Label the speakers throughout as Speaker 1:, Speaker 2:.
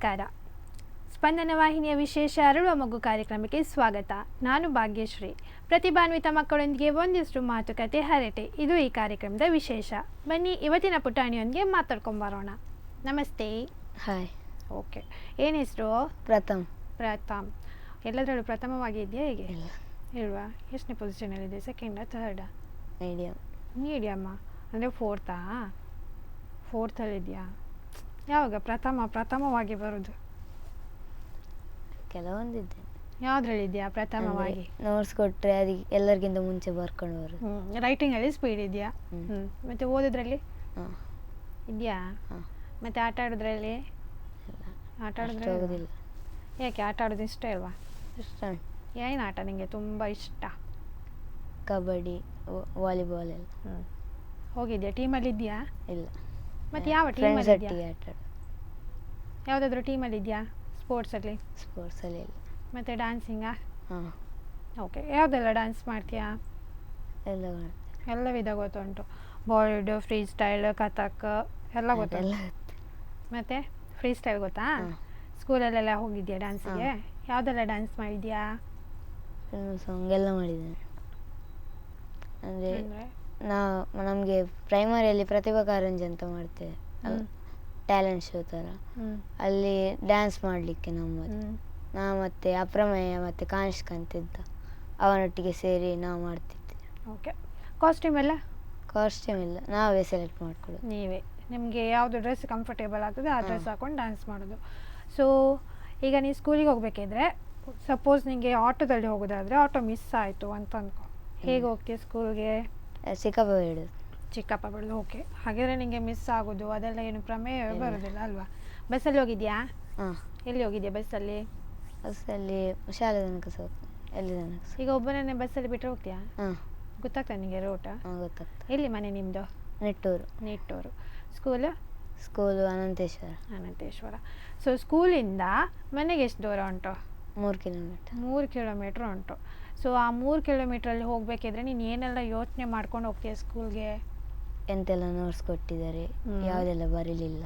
Speaker 1: ನಮಸ್ಕಾರ. ಸ್ಪಂದನ ವಾಹಿನಿಯ ವಿಶೇಷ ಅರಳುವ ಮಗು ಕಾರ್ಯಕ್ರಮಕ್ಕೆ ಸ್ವಾಗತ. ನಾನು ಭಾಗ್ಯಶ್ರೀ. ಪ್ರತಿಭಾನ್ವಿತ ಮಕ್ಕಳೊಂದಿಗೆ ಒಂದಿಷ್ಟು ಮಾತುಕತೆ ಹರಟೆ, ಇದು ಈ ಕಾರ್ಯಕ್ರಮದ ವಿಶೇಷ. ಬನ್ನಿ ಇವತ್ತಿನ ಪುಟಾಣಿಯೊಂದಿಗೆ ಮಾತಾಡ್ಕೊಂಬರೋಣ. ನಮಸ್ತೆ.
Speaker 2: ಹಾಯ್.
Speaker 1: ಓಕೆ, ಏನು ಹೆಸರು? ಪ್ರಥಮ್. ಎಲ್ಲದರಲ್ಲೂ ಪ್ರಥಮವಾಗಿದೆಯಾ? ಹೇಗೆ ಇಲ್ವಾ? ಎಷ್ಟನೇ ಪೊಸಿಷನಲ್ಲಿದೆ? ಸೆಕೆಂಡಾ ಥರ್ಡಾ? ಮೀಡಿಯಮ್ಮ ಅಂದರೆ ಫೋರ್ತಲ್ಲಿದೆಯಾ? ಯಾವಾಗ ಪ್ರಥಮವಾಗಿ ಬರೋದು?
Speaker 2: ಕೆಲವೊಂದಿದೆ.
Speaker 1: ಯಾವುದ್ರಲ್ಲಿದೆಯಾ ಪ್ರಥಮವಾಗಿ?
Speaker 2: ನೋಟ್ಸ್ ಕೊಟ್ಟರೆ ಅದಕ್ಕೆ ಎಲ್ಲರಿಗಿಂತ ಮುಂಚೆ ಬರ್ಕೊಂಡು ಬರೋದು.
Speaker 1: ರೈಟಿಂಗಲ್ಲಿ ಸ್ಪೀಡ್ ಇದೆಯಾ? ಮತ್ತು ಓದೋದ್ರಲ್ಲಿ ಇದೆಯಾ? ಮತ್ತು ಆಟ ಆಡೋದ್ರಲ್ಲಿ?
Speaker 2: ಹೋಗೋದಿಲ್ಲ.
Speaker 1: ಯಾಕೆ ಆಟ ಆಡೋದು ಇಷ್ಟ ಇಲ್ವಾ?
Speaker 2: ಇಷ್ಟ.
Speaker 1: ಏನು ಆಟ ನಿಮಗೆ ತುಂಬ ಇಷ್ಟ?
Speaker 2: ಕಬಡ್ಡಿ, ವಾಲಿಬಾಲ್ ಎಲ್ಲ.
Speaker 1: ಹೋಗಿದ್ಯಾ? ಟೀಮಲ್ಲಿ ಇದೆಯಾ?
Speaker 2: ಇಲ್ಲ.
Speaker 1: ಮತ್ತು ಯಾವ ಟೀಮಲ್ಲಿ ಇದೆಯಾ?
Speaker 2: ಆಟ
Speaker 1: ಯಾವುದಾದ್ರೂ ಟೀಮಲ್ಲಿ ಇದೆಯಾ? ಸ್ಪೋರ್ಟ್ಸಲ್ಲಿ
Speaker 2: ಇಲ್ಲ.
Speaker 1: ಮತ್ತು ಡ್ಯಾನ್ಸಿಂಗಾ?
Speaker 2: ಹಾಂ.
Speaker 1: ಓಕೆ, ಯಾವುದೆಲ್ಲ ಡ್ಯಾನ್ಸ್ ಮಾಡ್ತೀಯಾ? ಎಲ್ಲ ವಿಧ ಗೊತ್ತುಂಟು. ಬಾಲಿವುಡ್, ಫ್ರೀ ಸ್ಟೈಲ್, ಕಥಕ್ ಎಲ್ಲ ಗೊತ್ತಲ್ಲ. ಮತ್ತು ಫ್ರೀ ಸ್ಟೈಲ್ ಗೊತ್ತಾ? ಸ್ಕೂಲಲ್ಲೆಲ್ಲ ಹೋಗಿದ್ಯಾ ಡ್ಯಾನ್ಸಿಗೆ? ಯಾವುದೆಲ್ಲ ಡ್ಯಾನ್ಸ್ ಮಾಡಿದ್ಯಾ?
Speaker 2: ಸಾಂಗ್ ಎಲ್ಲ ಮಾಡಿದ್ದೇನೆ. ಅಂದರೆ ನಮಗೆ ಪ್ರೈಮರಿಯಲ್ಲಿ ಪ್ರತಿಭಾ ಕಾರಂಜಿ ಅಂತ ಮಾಡ್ತೇವೆ, ಟ್ಯಾಲೆಂಟ್ ಶೋ ಥರ. ಅಲ್ಲಿ ಡ್ಯಾನ್ಸ್ ಮಾಡಲಿಕ್ಕೆ ನಾ ಮತ್ತು ಅಪ್ರಮೇಯ ಮತ್ತು ಕಾನಿಷ್ಕ ಅಂತಿದ್ದ, ಅವನೊಟ್ಟಿಗೆ ಸೇರಿ ನಾವು ಮಾಡ್ತಿದ್ದೆ.
Speaker 1: ಓಕೆ, ಕಾಸ್ಟ್ಯೂಮ್ ಇಲ್ಲ?
Speaker 2: ನಾವೇ ಸೆಲೆಕ್ಟ್ ಮಾಡ್ಕೊಳ್ಳೋದು.
Speaker 1: ನೀವೇ ನಿಮಗೆ ಯಾವುದು ಡ್ರೆಸ್ ಕಂಫರ್ಟೇಬಲ್ ಆಗ್ತದೆ ಆ ಡ್ರೆಸ್ ಹಾಕೊಂಡು ಡ್ಯಾನ್ಸ್ ಮಾಡೋದು. ಸೊ ಈಗ ನೀವು ಸ್ಕೂಲಿಗೆ ಹೋಗ್ಬೇಕಿದ್ರೆ, ಸಪೋಸ್ ನಿಮಗೆ ಆಟೋದಲ್ಲಿ ಹೋಗೋದಾದರೆ ಆಟೋ ಮಿಸ್ ಆಯಿತು ಅಂತ ಅಂದ್ಕೊ, ಹೇಗೆ ಹೋಗ್ತೀಯ ಸ್ಕೂಲ್ಗೆ? ಚಿಕ್ಕಪ್ಪ ಬಿಡೋದು. ಓಕೆ, ಹಾಗಿದ್ರೆ ನಿಮಗೆ ಮಿಸ್ ಆಗೋದು ಅದೆಲ್ಲ ಏನು ಪ್ರಮೇಯ ಬರೋದಿಲ್ಲ ಅಲ್ವಾ? ಬಸ್ಸಲ್ಲಿ ಹೋಗಿದ್ಯಾ? ಎಲ್ಲಿ ಹೋಗಿದ್ಯಾ ಬಸ್ಸಲ್ಲಿ?
Speaker 2: ಶಾಲೆ ತನಕ
Speaker 1: ಈಗ ಒಬ್ಬನೇ ಬಸ್ಸಲ್ಲಿ ಬಿಟ್ಟರೆ ಹೋಗ್ತೀಯಾ? ಗೊತ್ತಾಗ್ತದೆ ನಿಮಗೆ ರೂಟ್?
Speaker 2: ಗೊತ್ತಾಗ್ತದೆ.
Speaker 1: ಎಲ್ಲಿ ಮನೆ ನಿಮ್ಮದು? ನಿಟ್ಟೂರು. ಸ್ಕೂಲು ಅನಂತೇಶ್ವರ. ಸೊ ಸ್ಕೂಲಿಂದ ಮನೆಗೆ ಎಷ್ಟು ದೂರ ಉಂಟು? 3 ಕಿಲೋಮೀಟ್ರ್ ಉಂಟು. ಸೊ ಆ 3 ಕಿಲೋಮೀಟ್ರಲ್ಲಿ ಹೋಗಬೇಕಿದ್ರೆ ನೀನು ಏನೆಲ್ಲ ಯೋಚನೆ ಮಾಡ್ಕೊಂಡು ಹೋಗ್ತೀಯ ಸ್ಕೂಲ್ಗೆ?
Speaker 2: ಎಂತೆಲ್ಲ ನೋಟ್ಸ್ ಕೊಟ್ಟಿದ್ದಾರೆ, ಯಾವುದೆಲ್ಲ ಬರೀಲಿಲ್ಲ.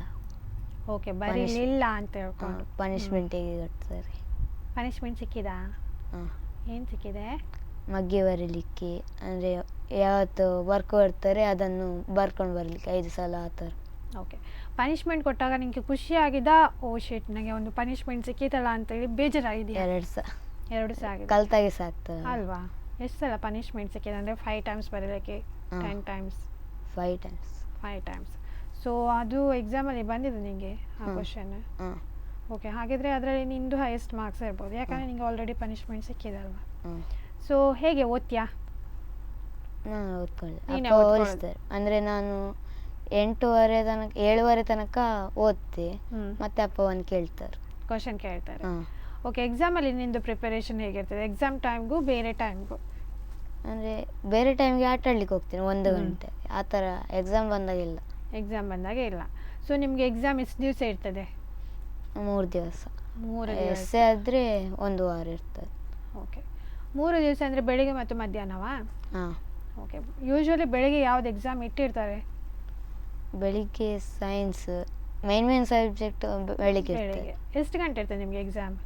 Speaker 1: ಓಕೆ, ಬರೀಲಿಲ್ಲ ಅಂತ ಹೇಳ್ಕೊಂಡು
Speaker 2: ಪನಿಷ್ಮೆಂಟ್ ಹೇಗೆ ಕೊಡ್ತಾರೆ?
Speaker 1: ಪನಿಷ್ಮೆಂಟ್ ಸಿಕ್ಕಿದಾ? ಏನು ಸಿಕ್ಕಿದೆ?
Speaker 2: ಮಗ್ಗೆ ಬರೀಲಿಕ್ಕೆ, ಅಂದರೆ ಯಾವತ್ತು ವರ್ಕ್ ಬರ್ತಾರೆ ಅದನ್ನು ಬರ್ಕೊಂಡು ಬರಲಿಕ್ಕೆ 5 ಸಲ ಆ ಥರ.
Speaker 1: ಓಕೆ, ಪನಿಷ್ಮೆಂಟ್ ಕೊಟ್ಟಾಗ ನಿಮಗೆ ಖುಷಿ ಆಗಿದಾ? ಓ ಶಿಟ್, ನನಗೆ ಒಂದು ಪನಿಷ್ಮೆಂಟ್ ಸಿಕ್ಕಿತಲ್ಲ ಅಂತೇಳಿ ಬೇಜಾರಾಗಿದೆಯಾ? 2 ಸಲ ಆಗಿದೆ.
Speaker 2: ಕಲ್ತಾಗೆ ಸಾಕ್ತದೆ
Speaker 1: ಅಲ್ವಾ? ಎಷ್ಟು ಸಲ ಪನಿಷ್ಮೆಂಟ್ ಸಿಕ್ಕಿದೆ? ಅಂದರೆ 5 ಟೈಮ್ಸ್ ಬರೀಲಿಕ್ಕೆ? 10 ಟೈಮ್ಸ್? 5 ಟೈಮ್ಸ್. ಸೊ ಅದು ಎಕ್ಸಾಮಲ್ಲಿ ಬಂದಿದೆ ನಿಮಗೆ ಆ ಕ್ವಶನ್? ಓಕೆ, ಹಾಗಿದ್ರೆ ಅದರಲ್ಲಿ ನಿಂದು ಹೈಯೆಸ್ಟ್ ಮಾರ್ಕ್ಸ್ ಇರ್ಬೋದು, ಯಾಕಂದರೆ ನಿಮಗೆ ಆಲ್ರೆಡಿ ಪನಿಷ್ಮೆಂಟ್ ಸಿಕ್ಕಿದೆ ಅಲ್ವಾ? ಸೊ ಹೇಗೆ ಓದ್ತೀಯಾ?
Speaker 2: ಓದಿಸ್ತಾರೆ. ಅಂದರೆ ನಾನು 7:30 ತನಕ ಓದ್ತೆ, ಮತ್ತೆ ಅಪ್ಪ ಒಂದು
Speaker 1: ಕ್ವಶನ್ ಕೇಳ್ತಾರೆ. ಓಕೆ, ಎಕ್ಸಾಮಲ್ಲಿ ನಿಂದು ಪ್ರಿಪರೇಷನ್ ಹೇಗಿರ್ತದೆ? ಎಕ್ಸಾಮ್ ಟೈಮ್ಗೂ ಬೇರೆ ಟೈಮ್ಗೂ?
Speaker 2: ಅಂದರೆ ಬೇರೆ ಟೈಮ್ಗೆ ಆಟ ಆಡ್ಲಿಕ್ಕೆ ಹೋಗ್ತೀನಿ 1 ಗಂಟೆ ಆ ಥರ. ಎಕ್ಸಾಮ್ ಬಂದಾಗ ಇಲ್ಲ. ಸೊ ನಿಮಗೆ ಎಕ್ಸಾಮ್ ಎಷ್ಟು ದಿವಸ ಇರ್ತದೆ? 3 ದಿವಸ. ಎಸ್ಸೆ ಆದರೆ 1 ವಾರ ಇರ್ತದೆ.
Speaker 1: ಓಕೆ, 3 ದಿವಸ ಅಂದರೆ ಬೆಳಿಗ್ಗೆ ಮತ್ತು ಮಧ್ಯಾಹ್ನವಾ? ಓಕೆ, ಯೂಶ್ವಲಿ ಬೆಳಿಗ್ಗೆ ಯಾವ್ದು ಎಕ್ಸಾಮ್ ಇಟ್ಟಿರ್ತಾರೆ?
Speaker 2: ಬೆಳಿಗ್ಗೆ ಸೈನ್ಸ್, ಮೇನ್ ಸಬ್ಜೆಕ್ಟ್ ಬೆಳಿಗ್ಗೆ.
Speaker 1: ಎಷ್ಟು ಗಂಟೆ ಇರ್ತದೆ ನಿಮಗೆ ಎಕ್ಸಾಮ್?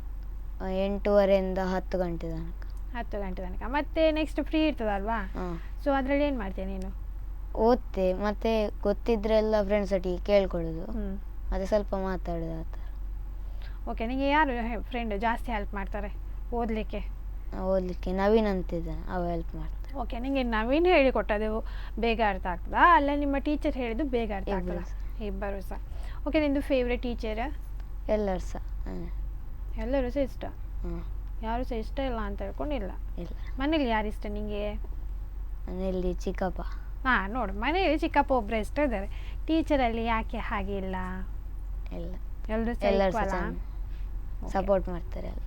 Speaker 2: 8:30ಇಂದ 10 ಗಂಟೆ ತನಕ.
Speaker 1: 10 ಗಂಟೆ ತನಕ. ಮತ್ತೆ ನೆಕ್ಸ್ಟ್ ಫ್ರೀ ಇರ್ತದಲ್ವಾ? ಸೊ ಅದರಲ್ಲಿ ಏನು ಮಾಡ್ತೀಯ ನೀನು?
Speaker 2: ಓದ್ತೆ, ಮತ್ತೆ ಗೊತ್ತಿದ್ರೆ ಎಲ್ಲ ಫ್ರೆಂಡ್ಸ್ ಒಟ್ಟಿಗೆ ಕೇಳ್ಕೊಳ್ಳೋದು, ಮತ್ತೆ ಸ್ವಲ್ಪ ಮಾತಾಡೋದು ಆ ಥರ.
Speaker 1: ಓಕೆ, ನಿಮಗೆ ಯಾರು ಫ್ರೆಂಡ್ ಜಾಸ್ತಿ ಹೆಲ್ಪ್ ಮಾಡ್ತಾರೆ ಓದಲಿಕ್ಕೆ?
Speaker 2: ನವೀನ್ ಅಂತಿದ್ದಾನೆ, ಅವ ಹೆಲ್ಪ್ ಮಾಡ್ತಾರೆ.
Speaker 1: ಓಕೆ, ನಿಮಗೆ ನವೀನ್ ಹೇಳಿಕೊಟ್ಟದು ಬೇಗ ಅರ್ಥ ಆಗ್ತದಾ, ಅಲ್ಲ ನಿಮ್ಮ ಟೀಚರ್ ಹೇಳಿದ್ದು ಬೇಗ ಅರ್ಥ ಆಗ್ತದಾ? ಇಬ್ಬರು ಸಹ. ಓಕೆ, ನಿಮ್ಮದು ಫೇವ್ರೆಟ್ ಟೀಚರ್?
Speaker 2: ಎಲ್ಲರೂ
Speaker 1: ಸಹ ಇಷ್ಟ. ಯಾರು ಸಹ ಇಷ್ಟ ಇಲ್ಲ ಅಂತ ಹೇಳ್ಕೊಂಡಿಲ್ಲ. ಮನೇಲಿ ಯಾರು ಇಷ್ಟ ನಿಮಗೆ?
Speaker 2: ಮನೆಯಲ್ಲಿ ಚಿಕ್ಕಪ್ಪ.
Speaker 1: ನೋಡು, ಮನೆಯಲ್ಲಿ ಚಿಕ್ಕಪ್ಪ ಒಬ್ಬರೇ ಇಷ್ಟ ಇದ್ದಾರೆ. ಟೀಚರಲ್ಲಿ ಯಾಕೆ ಹಾಗೆ ಇಲ್ಲ? ಎಲ್ಲರೂ
Speaker 2: ಸಪೋರ್ಟ್ ಮಾಡ್ತಾರೆ ಎಲ್ಲ.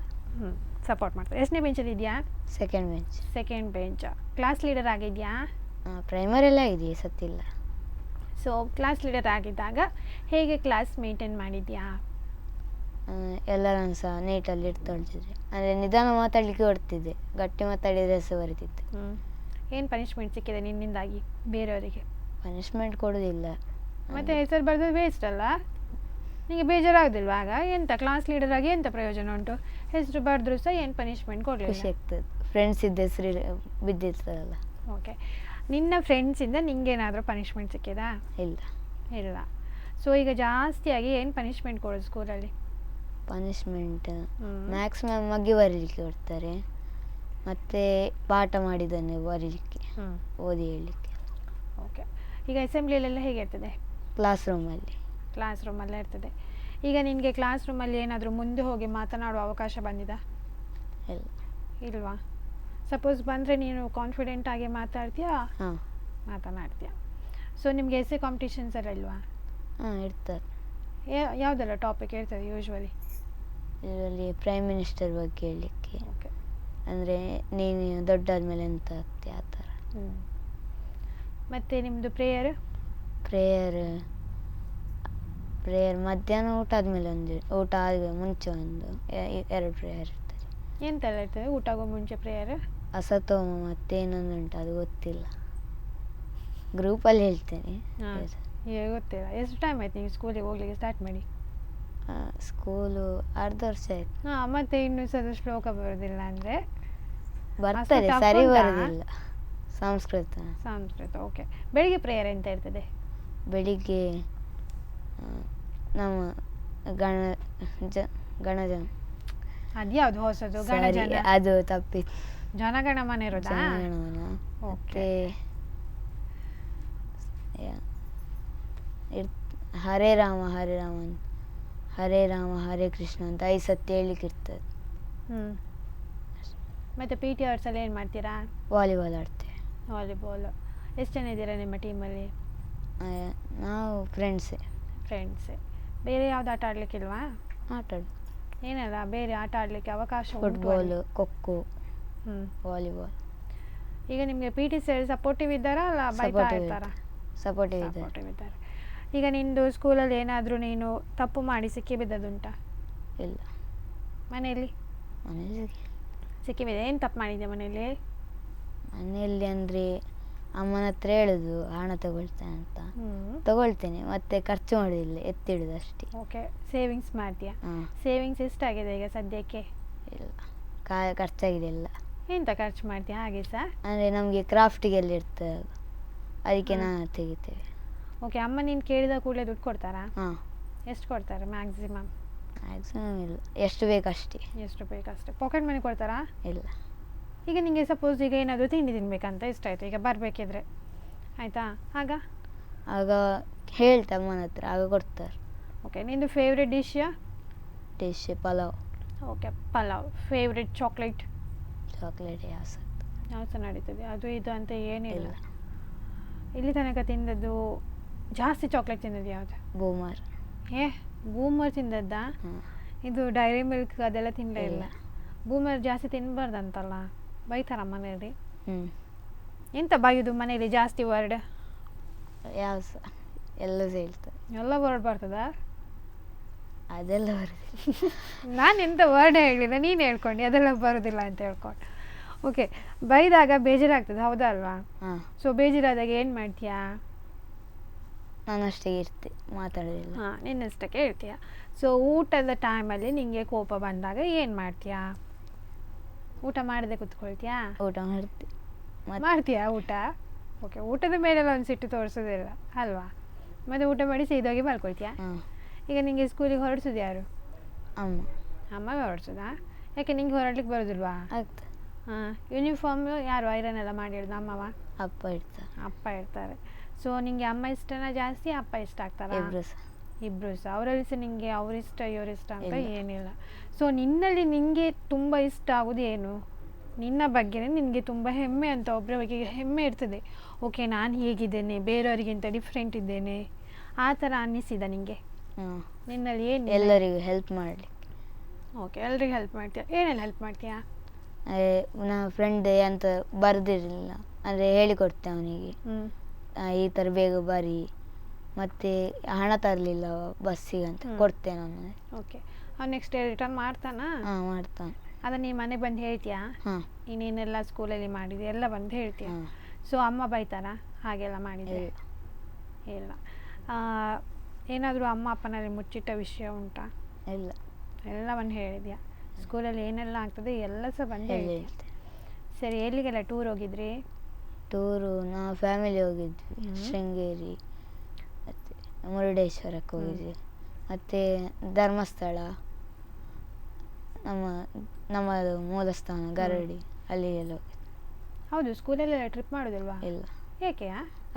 Speaker 1: ಸಪೋರ್ಟ್ ಮಾಡ್ತಾರೆ. ಎಷ್ಟನೇ ಬೆಂಚಲ್ಲಿ ಇದೆಯಾ? Second bench. ಕ್ಲಾಸ್ ಲೀಡರ್ ಆಗಿದೆಯಾ?
Speaker 2: ಪ್ರೈಮರಿಯಲ್ಲ ಇದೆಯಾ, ಸತ್ತಿಲ್ಲ.
Speaker 1: ಸೊ ಕ್ಲಾಸ್ ಲೀಡರ್ ಆಗಿದ್ದಾಗ ಹೇಗೆ ಕ್ಲಾಸ್ ಮೇಂಟೈನ್ ಮಾಡಿದ್ಯಾ?
Speaker 2: ಎಲ್ಲರನ್ನು ಸಹ ನೀಟಲ್ಲಿ ಇಡ್ತೊಳ್ತಿದ್ದೆ. ಅಂದರೆ ನಿಧಾನ ಮಾತಾಡಲಿಕ್ಕೆ ಹೊಡ್ತಿದ್ದೆ, ಗಟ್ಟಿ ಮಾತಾಡಿದರೆ ಹೆಸರು ಬರೀತಿದ್ದೆ.
Speaker 1: ಏನು ಪನಿಷ್ಮೆಂಟ್ ಸಿಕ್ಕಿದೆ ನಿನ್ನಿಂದಾಗಿ ಬೇರೆಯವರಿಗೆ?
Speaker 2: ಪನಿಷ್ಮೆಂಟ್ ಕೊಡೋದಿಲ್ಲ.
Speaker 1: ಮತ್ತೆ ಹೆಸರು ಬರೆದು ವೇಸ್ಟ್ ಅಲ್ಲ? ನಿಮಗೆ ಬೇಜಾರಾಗೋದಿಲ್ವಾ ಆಗ? ಎಂತ ಕ್ಲಾಸ್ ಲೀಡರ್ ಆಗಿ ಎಂತ ಪ್ರಯೋಜನ ಉಂಟು? ಹೆಸರು ಬರೆದ್ರು ಸಹ ಏನು ಪನಿಷ್ಮೆಂಟ್ ಕೊಡಲಿಲ್ಲ.
Speaker 2: ಖುಷಿ ಆಗ್ತದೆ, ಫ್ರೆಂಡ್ಸ್ ಇದ್ದ ಹೆಸರು ಬಿದ್ದಿರ್ತದಲ್ಲ.
Speaker 1: ಓಕೆ, ನಿನ್ನ ಫ್ರೆಂಡ್ಸಿಂದ ನಿಂಗೇನಾದರೂ ಪನಿಷ್ಮೆಂಟ್ ಸಿಕ್ಕಿದಾ?
Speaker 2: ಇಲ್ಲ.
Speaker 1: ಇಲ್ಲ. ಸೊ ಈಗ ಜಾಸ್ತಿಯಾಗಿ ಏನು ಪನಿಷ್ಮೆಂಟ್ ಕೊಡೋದು ಸ್ಕೂಲಲ್ಲಿ?
Speaker 2: ಪನಿಷ್ಮೆಂಟ್ ಮ್ಯಾಕ್ಸಿಮಮ್ ಮಗ್ಗಿ ಬರೀಲಿಕ್ಕೆ ಕೊಡ್ತಾರೆ, ಮತ್ತು ಪಾಠ ಮಾಡಿದ್ದನ್ನೇ ಬರೀಲಿಕ್ಕೆ, ಓದಿ ಹೇಳಲಿಕ್ಕೆ.
Speaker 1: ಓಕೆ, ಈಗ ಅಸೆಂಬ್ಲಿಯಲ್ಲೆಲ್ಲ ಹೇಗಿರ್ತದೆ?
Speaker 2: ಕ್ಲಾಸ್ ರೂಮಲ್ಲಿ.
Speaker 1: ಕ್ಲಾಸ್ ರೂಮಲ್ಲೇ ಇರ್ತದೆ. ಈಗ ನಿನಗೆ ಕ್ಲಾಸ್ ರೂಮಲ್ಲಿ ಏನಾದರೂ ಮುಂದೆ ಹೋಗಿ ಮಾತನಾಡುವ ಅವಕಾಶ ಬಂದಿದಾ?
Speaker 2: ಇಲ್ಲ.
Speaker 1: ಇಲ್ವಾ? ಸಪೋಸ್ ಬಂದರೆ ನೀನು ಕಾನ್ಫಿಡೆಂಟ್ ಆಗಿ ಮಾತಾಡ್ತೀಯಾ?
Speaker 2: ಹಾಂ,
Speaker 1: ಮಾತನಾಡ್ತೀಯಾ? ಸೊ ನಿಮಗೆ ಎಸ್ಸೆ ಕಾಂಪಿಟೇಷನ್ಸ್ ಎಲ್ಲ ಇಲ್ವಾ?
Speaker 2: ಹಾಂ, ಇರ್ತಾರೆ.
Speaker 1: ಯಾವುದೆಲ್ಲ ಟಾಪಿಕ್ ಇರ್ತದೆ ಯೂಶ್ವಲಿ?
Speaker 2: ಇದರಲ್ಲಿ ಪ್ರೈಮ್ ಮಿನಿಸ್ಟರ್ ಬಗ್ಗೆ ಹೇಳಲಿಕ್ಕೆ,
Speaker 1: ಓಕೆ,
Speaker 2: ಅಂದರೆ ನೀನು ದೊಡ್ಡಾದ್ಮೇಲೆ ಎಂತ ಆಗ್ತಿ ಆ ಥರ.
Speaker 1: ಮತ್ತು ನಿಮ್ಮದು ಪ್ರೇಯರ್ ಮಧ್ಯಾಹ್ನ ಊಟ ಆದಮೇಲೆ ಊಟ ಆದ ಮುಂಚೆ ಒಂದು 2 ಪ್ರೇಯರ್ ಇರ್ತದೆ. ಎಂತೆಲ್ಲ ಇರ್ತದೆ ಊಟಕ್ಕೂ ಮುಂಚೆ ಪ್ರೇಯರ್?
Speaker 2: ಅಸತೋಮ ಮತ್ತೆ ಇನ್ನೊಂದು ಉಂಟು, ಅದು ಗೊತ್ತಿಲ್ಲ, ಗ್ರೂಪಲ್ಲಿ ಹೇಳ್ತೇನೆ.
Speaker 1: ಈಗ ಗೊತ್ತಿಲ್ಲ. ಎಷ್ಟು ಟೈಮ್ ಆಯ್ತು ನೀವು ಸ್ಕೂಲಿಗೆ ಹೋಗ್ಲಿಕ್ಕೆ ಸ್ಟಾರ್ಟ್ ಮಾಡಿ?
Speaker 2: ಸ್ಕೂಲು ಅರ್ಧ ವರ್ಷ ಆಯ್ತು.
Speaker 1: ಮತ್ತೆ ಇನ್ನೂ ಸಹ ಶ್ಲೋಕ ಬರೋದಿಲ್ಲ ಅಂದರೆ?
Speaker 2: ಬರ್ತಾರೆ, ಸರಿ ಬರೋದಿಲ್ಲ. ಸಂಸ್ಕೃತ.
Speaker 1: ಓಕೆ. ಬೆಳಿಗ್ಗೆ ಪ್ರೇಯರ್ ಎಂತ ಇರ್ತದೆ? ಬೆಳಿಗ್ಗೆ
Speaker 2: ನಮ್ಮ ಗಣಜನ.
Speaker 1: ಅದ್ಯಾವುದು ಹೊಸದು? ಗಣಜನ
Speaker 2: ಅದು ತಪ್ಪಿತ್ತು.
Speaker 1: ಜನಗಣಮನ ಇರೋದಾ?
Speaker 2: ಮತ್ತೆ ಹರೇ ರಾಮ ಹರೇ ರಾಮ ಹರೇ ಕೃಷ್ಣ ಅಂತ 5 ಸತಿ ಹೇಳಲಿಕ್ಕೆ ಇರ್ತದೆ.
Speaker 1: ಮತ್ತು ಪಿ ಟಿ ಅವರ್ಸಲ್ಲಿ ಏನು ಮಾಡ್ತೀರಾ?
Speaker 2: ವಾಲಿಬಾಲ್ ಆಡ್ತೇವೆ.
Speaker 1: ವಾಲಿಬಾಲ್. ಎಷ್ಟು ಜನ ಇದ್ದೀರಾ ನಿಮ್ಮ ಟೀಮಲ್ಲಿ?
Speaker 2: ನಾವು ಫ್ರೆಂಡ್ಸೇ.
Speaker 1: ಬೇರೆ ಯಾವ್ದು ಆಟ ಆಡಲಿಕ್ಕಿಲ್ವಾ?
Speaker 2: ಆಟಾಡು.
Speaker 1: ಏನಲ್ಲ ಬೇರೆ ಆಟ ಆಡಲಿಕ್ಕೆ ಅವಕಾಶ?
Speaker 2: Football, kho kho, volleyball.
Speaker 1: ಈಗ ನಿಮಗೆ ಪಿ ಟಿ ಸರ್ ಸಪೋರ್ಟಿವ್ ಇದ್ದಾರಾ ಅಲ್ಲ ಬೈತಾ ಇರ್ತಾರಾ?
Speaker 2: ಸಪೋರ್ಟಿವ್
Speaker 1: ಇದ್ದಾರೆ. ಈಗ ನಿಂದು ಸ್ಕೂಲಲ್ಲಿ ಏನಾದರೂ ನೀನು ತಪ್ಪು ಮಾಡಿ ಸಿಕ್ಕಿ ಬಿದ್ದದುಂಟಾ?
Speaker 2: ಇಲ್ಲ.
Speaker 1: ಮನೆಯಲ್ಲಿ ಸಿಕ್ಕಿಬಿದ್ದೆ? ಏನು ತಪ್ಪು ಮಾಡಿದ್ದೆ ಮನೆಯಲ್ಲಿ?
Speaker 2: ಅಂದರೆ ಅಮ್ಮನ ಹತ್ರ ಹೇಳೋದು ಹಣ ತಗೊಳ್ತೇನೆ ಅಂತ. ತಗೊಳ್ತೇನೆ, ಮತ್ತೆ ಖರ್ಚು ಮಾಡೋದಿಲ್ಲ, ಎತ್ತಿಡುದು ಅಷ್ಟೇ.
Speaker 1: ಓಕೆ, ಸೇವಿಂಗ್ಸ್ ಮಾಡ್ತೀಯಾ? ಸೇವಿಂಗ್ಸ್ ಎಷ್ಟಾಗಿದೆ ಈಗ ಸದ್ಯಕ್ಕೆ?
Speaker 2: ಇಲ್ಲ, ಖರ್ಚಾಗಿದೆ ಎಲ್ಲ.
Speaker 1: ಎಂತ ಖರ್ಚು ಮಾಡ್ತೀಯಾ ಹಾಗೆ ಸಹ?
Speaker 2: ಅಂದರೆ ನಮಗೆ ಕ್ರಾಫ್ಟಿಗೆಲ್ಲ ಇರ್ತದೆ, ಅದಕ್ಕೆ ನಾನು ತೆಗಿತೇವೆ.
Speaker 1: ಓಕೆ, ಅಮ್ಮ ನೀನು ಕೇಳಿದ ಕೂಡಲೇ ದುಡ್ಡು ಕೊಡ್ತಾರಾ?
Speaker 2: ಹಾಂ.
Speaker 1: ಎಷ್ಟು ಕೊಡ್ತಾರೆ ಮ್ಯಾಕ್ಸಿಮಮ್?
Speaker 2: ಇಲ್ಲ, ಎಷ್ಟು ಬೇಕಷ್ಟೇ.
Speaker 1: ಪಾಕೆಟ್ ಮನಿ ಕೊಡ್ತಾರಾ?
Speaker 2: ಇಲ್ಲ.
Speaker 1: ಈಗ ನಿಮಗೆ ಸಪೋಸ್ ಈಗ ಏನಾದರೂ ತಿಂಡಿ ತಿನ್ಬೇಕಂತ ಇಷ್ಟ ಆಯಿತು, ಈಗ ಬರಬೇಕಿದ್ರೆ ಆಯಿತಾ, ಆಗ
Speaker 2: ಹೇಳ್ತೆ ಅಮ್ಮನ ಹತ್ರ, ಆಗ ಕೊಡ್ತಾರೆ.
Speaker 1: ಓಕೆ, ನಿಂದು favourite dish?
Speaker 2: Pulao.
Speaker 1: Okay, pulao. Favourite chocolate
Speaker 2: ಯಾವ
Speaker 1: ಸಹ ನಡೀತದೆ, ಅದು ಇದು ಅಂತ ಏನಿಲ್ಲ. ಇಲ್ಲಿ ತನಕ ತಿಂದದ್ದು ಜಾಸ್ತಿ ಚಾಕ್ಲೇಟ್ ತಿಂದದ್ದು ಯಾವುದು? ಬೂಮರ್ ತಿಂದದ್ದಾ? ಇದು ಡೈರಿ ಮಿಲ್ಕ್ ಅದೆಲ್ಲ ತಿನ್ನಲೇ ಇಲ್ಲ. ಬೂಮರ್ ಜಾಸ್ತಿ ತಿನ್ನಬಾರ್ದಂತಲ್ಲ, ಬೈತಾರ ಮನೆಯಲ್ಲಿ? ಎಂತ ಬೈಯೋದು ಮನೆಯಲ್ಲಿ ಜಾಸ್ತಿ ವರ್ಡ್? ಎಲ್ಲ ವರ್ಡ್ ಬರ್ತದಾ?
Speaker 2: ಅದೆಲ್ಲ ಬರೋದಿಲ್ಲ.
Speaker 1: ನಾನು ಎಂತ ವರ್ಡ್ ಹೇಳಿಲ್ಲ, ನೀನು ಹೇಳ್ಕೊಂಡು ಅದೆಲ್ಲ ಬರೋದಿಲ್ಲ ಅಂತ ಹೇಳ್ಕೊಂಡು. ಓಕೆ, ಬೈದಾಗ ಬೇಜಾರಾಗ್ತದೆ ಹೌದಾ ಅಲ್ವಾ? ಸೊ ಬೇಜಾರಾದಾಗ ಏನು ಮಾಡ್ತೀಯಾ?
Speaker 2: ನಾನಷ್ಟೇ ಇರ್ತೆ, ಮಾತಾಡೋದಿಲ್ಲ.
Speaker 1: ನಿನ್ನಷ್ಟಕ್ಕೆ ಇರ್ತೀಯ. ಸೊ ಊಟದ ಟೈಮಲ್ಲಿ ನಿಮಗೆ ಕೋಪ ಬಂದಾಗ ಏನು ಮಾಡ್ತೀಯಾ? ಊಟ ಮಾಡದೆ ಕೂತ್ಕೊಳ್ತೀಯಾ?
Speaker 2: ಊಟ
Speaker 1: ಮಾಡ್ತೀಯಾ ಊಟ? ಓಕೆ, ಊಟದ ಮೇಲೆಲ್ಲ ಒಂದು ಸಿಟ್ಟು ತೋರಿಸೋದಿಲ್ಲ ಅಲ್ವಾ? ಮತ್ತು ಊಟ ಮಾಡಿ ಸೀದೋಗಿ ಮಲ್ಕೊಳ್ತೀಯಾ? ಈಗ ನಿಮಗೆ ಸ್ಕೂಲಿಗೆ ಹೊರಡಿಸೋದು ಯಾರು? ಅಮ್ಮ ಹೊರಡಿಸೋದಾ? ಯಾಕೆ ನಿಂಗೆ ಹೊರಡ್ಲಿಕ್ಕೆ ಬರೋದಿಲ್ವಾ? ಯೂನಿಫಾರ್ಮ್ ಯಾರು ಐರನ್ ಎಲ್ಲ ಮಾಡಿ ಇಡೋದು? ಅಮ್ಮವ? ಅಪ್ಪ ಇರ್ತಾರೆ. ಸೊ ನಿಂಗೆ ಅಮ್ಮ ಇಷ್ಟನ ಜಾಸ್ತಿ, ಅಪ್ಪ ಇಷ್ಟ ಆಗ್ತಾರಾ? ಇಬ್ಬರು ಸಹ. ಅವರಲ್ಲಿ ಸಹ ನಿಂಗೆ ಅವರಿಷ್ಟ ಇವರಿಷ್ಟ ಅಂತ ಏನಿಲ್ಲ. ಸೊ ನಿನ್ನಲ್ಲಿ ನಿಂಗೆ ತುಂಬ ಇಷ್ಟ ಆಗೋದು ಏನು? ನಿನ್ನ ಬಗ್ಗೆನೇ ನಿನಗೆ ತುಂಬ ಹೆಮ್ಮೆ ಅಂತ, ಒಬ್ಬರ ಬಗ್ಗೆ ಹೆಮ್ಮೆ ಇರ್ತದೆ. ಓಕೆ, ನಾನು ಹೀಗಿದ್ದೇನೆ, ಬೇರೆಯವರಿಗಿಂತ ಡಿಫ್ರೆಂಟ್ ಇದ್ದೇನೆ, ಆ ಥರ ಅನ್ನಿಸಿದ ನಿಂಗೆ? ನಿನ್ನಲ್ಲಿ ಏನು?
Speaker 2: ಎಲ್ಲರಿಗೂ ಹೆಲ್ಪ್ ಮಾಡಲಿಕ್ಕೆ.
Speaker 1: ಓಕೆ, ಎಲ್ರಿಗೂ ಹೆಲ್ಪ್ ಮಾಡ್ತೀಯಾ? ಏನೆಲ್ಲ ಹೆಲ್ಪ್ ಮಾಡ್ತೀಯಾ?
Speaker 2: ನನ್ನ ಫ್ರೆಂಡ್ ಅಂತ ಬರೆದಿರಲಿಲ್ಲ ಅಂದರೆ ಹೇಳಿಕೊಡ್ತೆ ಅವನಿಗೆ, ಈ ಥರ ಬೇಗ ಬರಿ, ಮತ್ತು ಹಣ ತರಲಿಲ್ಲ ಬಸ್ಸಿಗೆ ಅಂತ ಕೊಡ್ತೇನೆ ನಾನು.
Speaker 1: ಓಕೆ, ಅವ್ನು ನೆಕ್ಸ್ಟ್ ರಿಟರ್ನ್ ಮಾಡ್ತಾನಾ?
Speaker 2: ಮಾಡ್ತಾನೆ.
Speaker 1: ಅದನ್ನು ನೀ ಮನೆಗೆ ಬಂದು ಹೇಳ್ತೀಯಾ? ನೀನೇನೆಲ್ಲ ಸ್ಕೂಲಲ್ಲಿ ಮಾಡಿದೆ ಎಲ್ಲ ಬಂದು ಹೇಳ್ತೀಯ? ಸೊ ಅಮ್ಮ ಬೈತಾರಾ ಹಾಗೆಲ್ಲ ಮಾಡಿದೆ? ಇಲ್ಲ. ಏನಾದರೂ ಅಮ್ಮ ಅಪ್ಪನಲ್ಲಿ ಮುಚ್ಚಿಟ್ಟ ವಿಷಯ ಉಂಟಾ?
Speaker 2: ಇಲ್ಲ.
Speaker 1: ಎಲ್ಲವನ್ನು ಹೇಳಿದ್ಯಾ? ಸ್ಕೂಲಲ್ಲಿ ಏನೆಲ್ಲ ಆಗ್ತದೆ ಎಲ್ಲ ಸಹ ಬಂದು
Speaker 2: ಎಲ್ಲ
Speaker 1: ಹೇಳ್ತೀಯ.
Speaker 2: ಹೇಳ್ತೆ.
Speaker 1: ಸರಿ, ಎಲ್ಲಿಗೆಲ್ಲ ಟೂರ್ ಹೋಗಿದ್ರಿ?
Speaker 2: ಟೂರು ನಾವು ಫ್ಯಾಮಿಲಿ ಹೋಗಿದ್ವಿ. ಶೃಂಗೇರಿ ಮತ್ತು ಮುರುಡೇಶ್ವರಕ್ಕೆ ಹೋಗಿದ್ವಿ. ಮತ್ತು ಧರ್ಮಸ್ಥಳ, ನಮ್ಮದು ಮೂಲ ಸ್ಥಾನ ಗರಡಿ, ಅಲ್ಲಿಗೆಲ್ಲ ಹೋಗಿದ್ವಿ.
Speaker 1: ಹೌದು, ಸ್ಕೂಲಲ್ಲೆಲ್ಲ ಟ್ರಿಪ್ ಮಾಡೋದಿಲ್ವಾ?
Speaker 2: ಇಲ್ಲ.
Speaker 1: ಏಕೆ?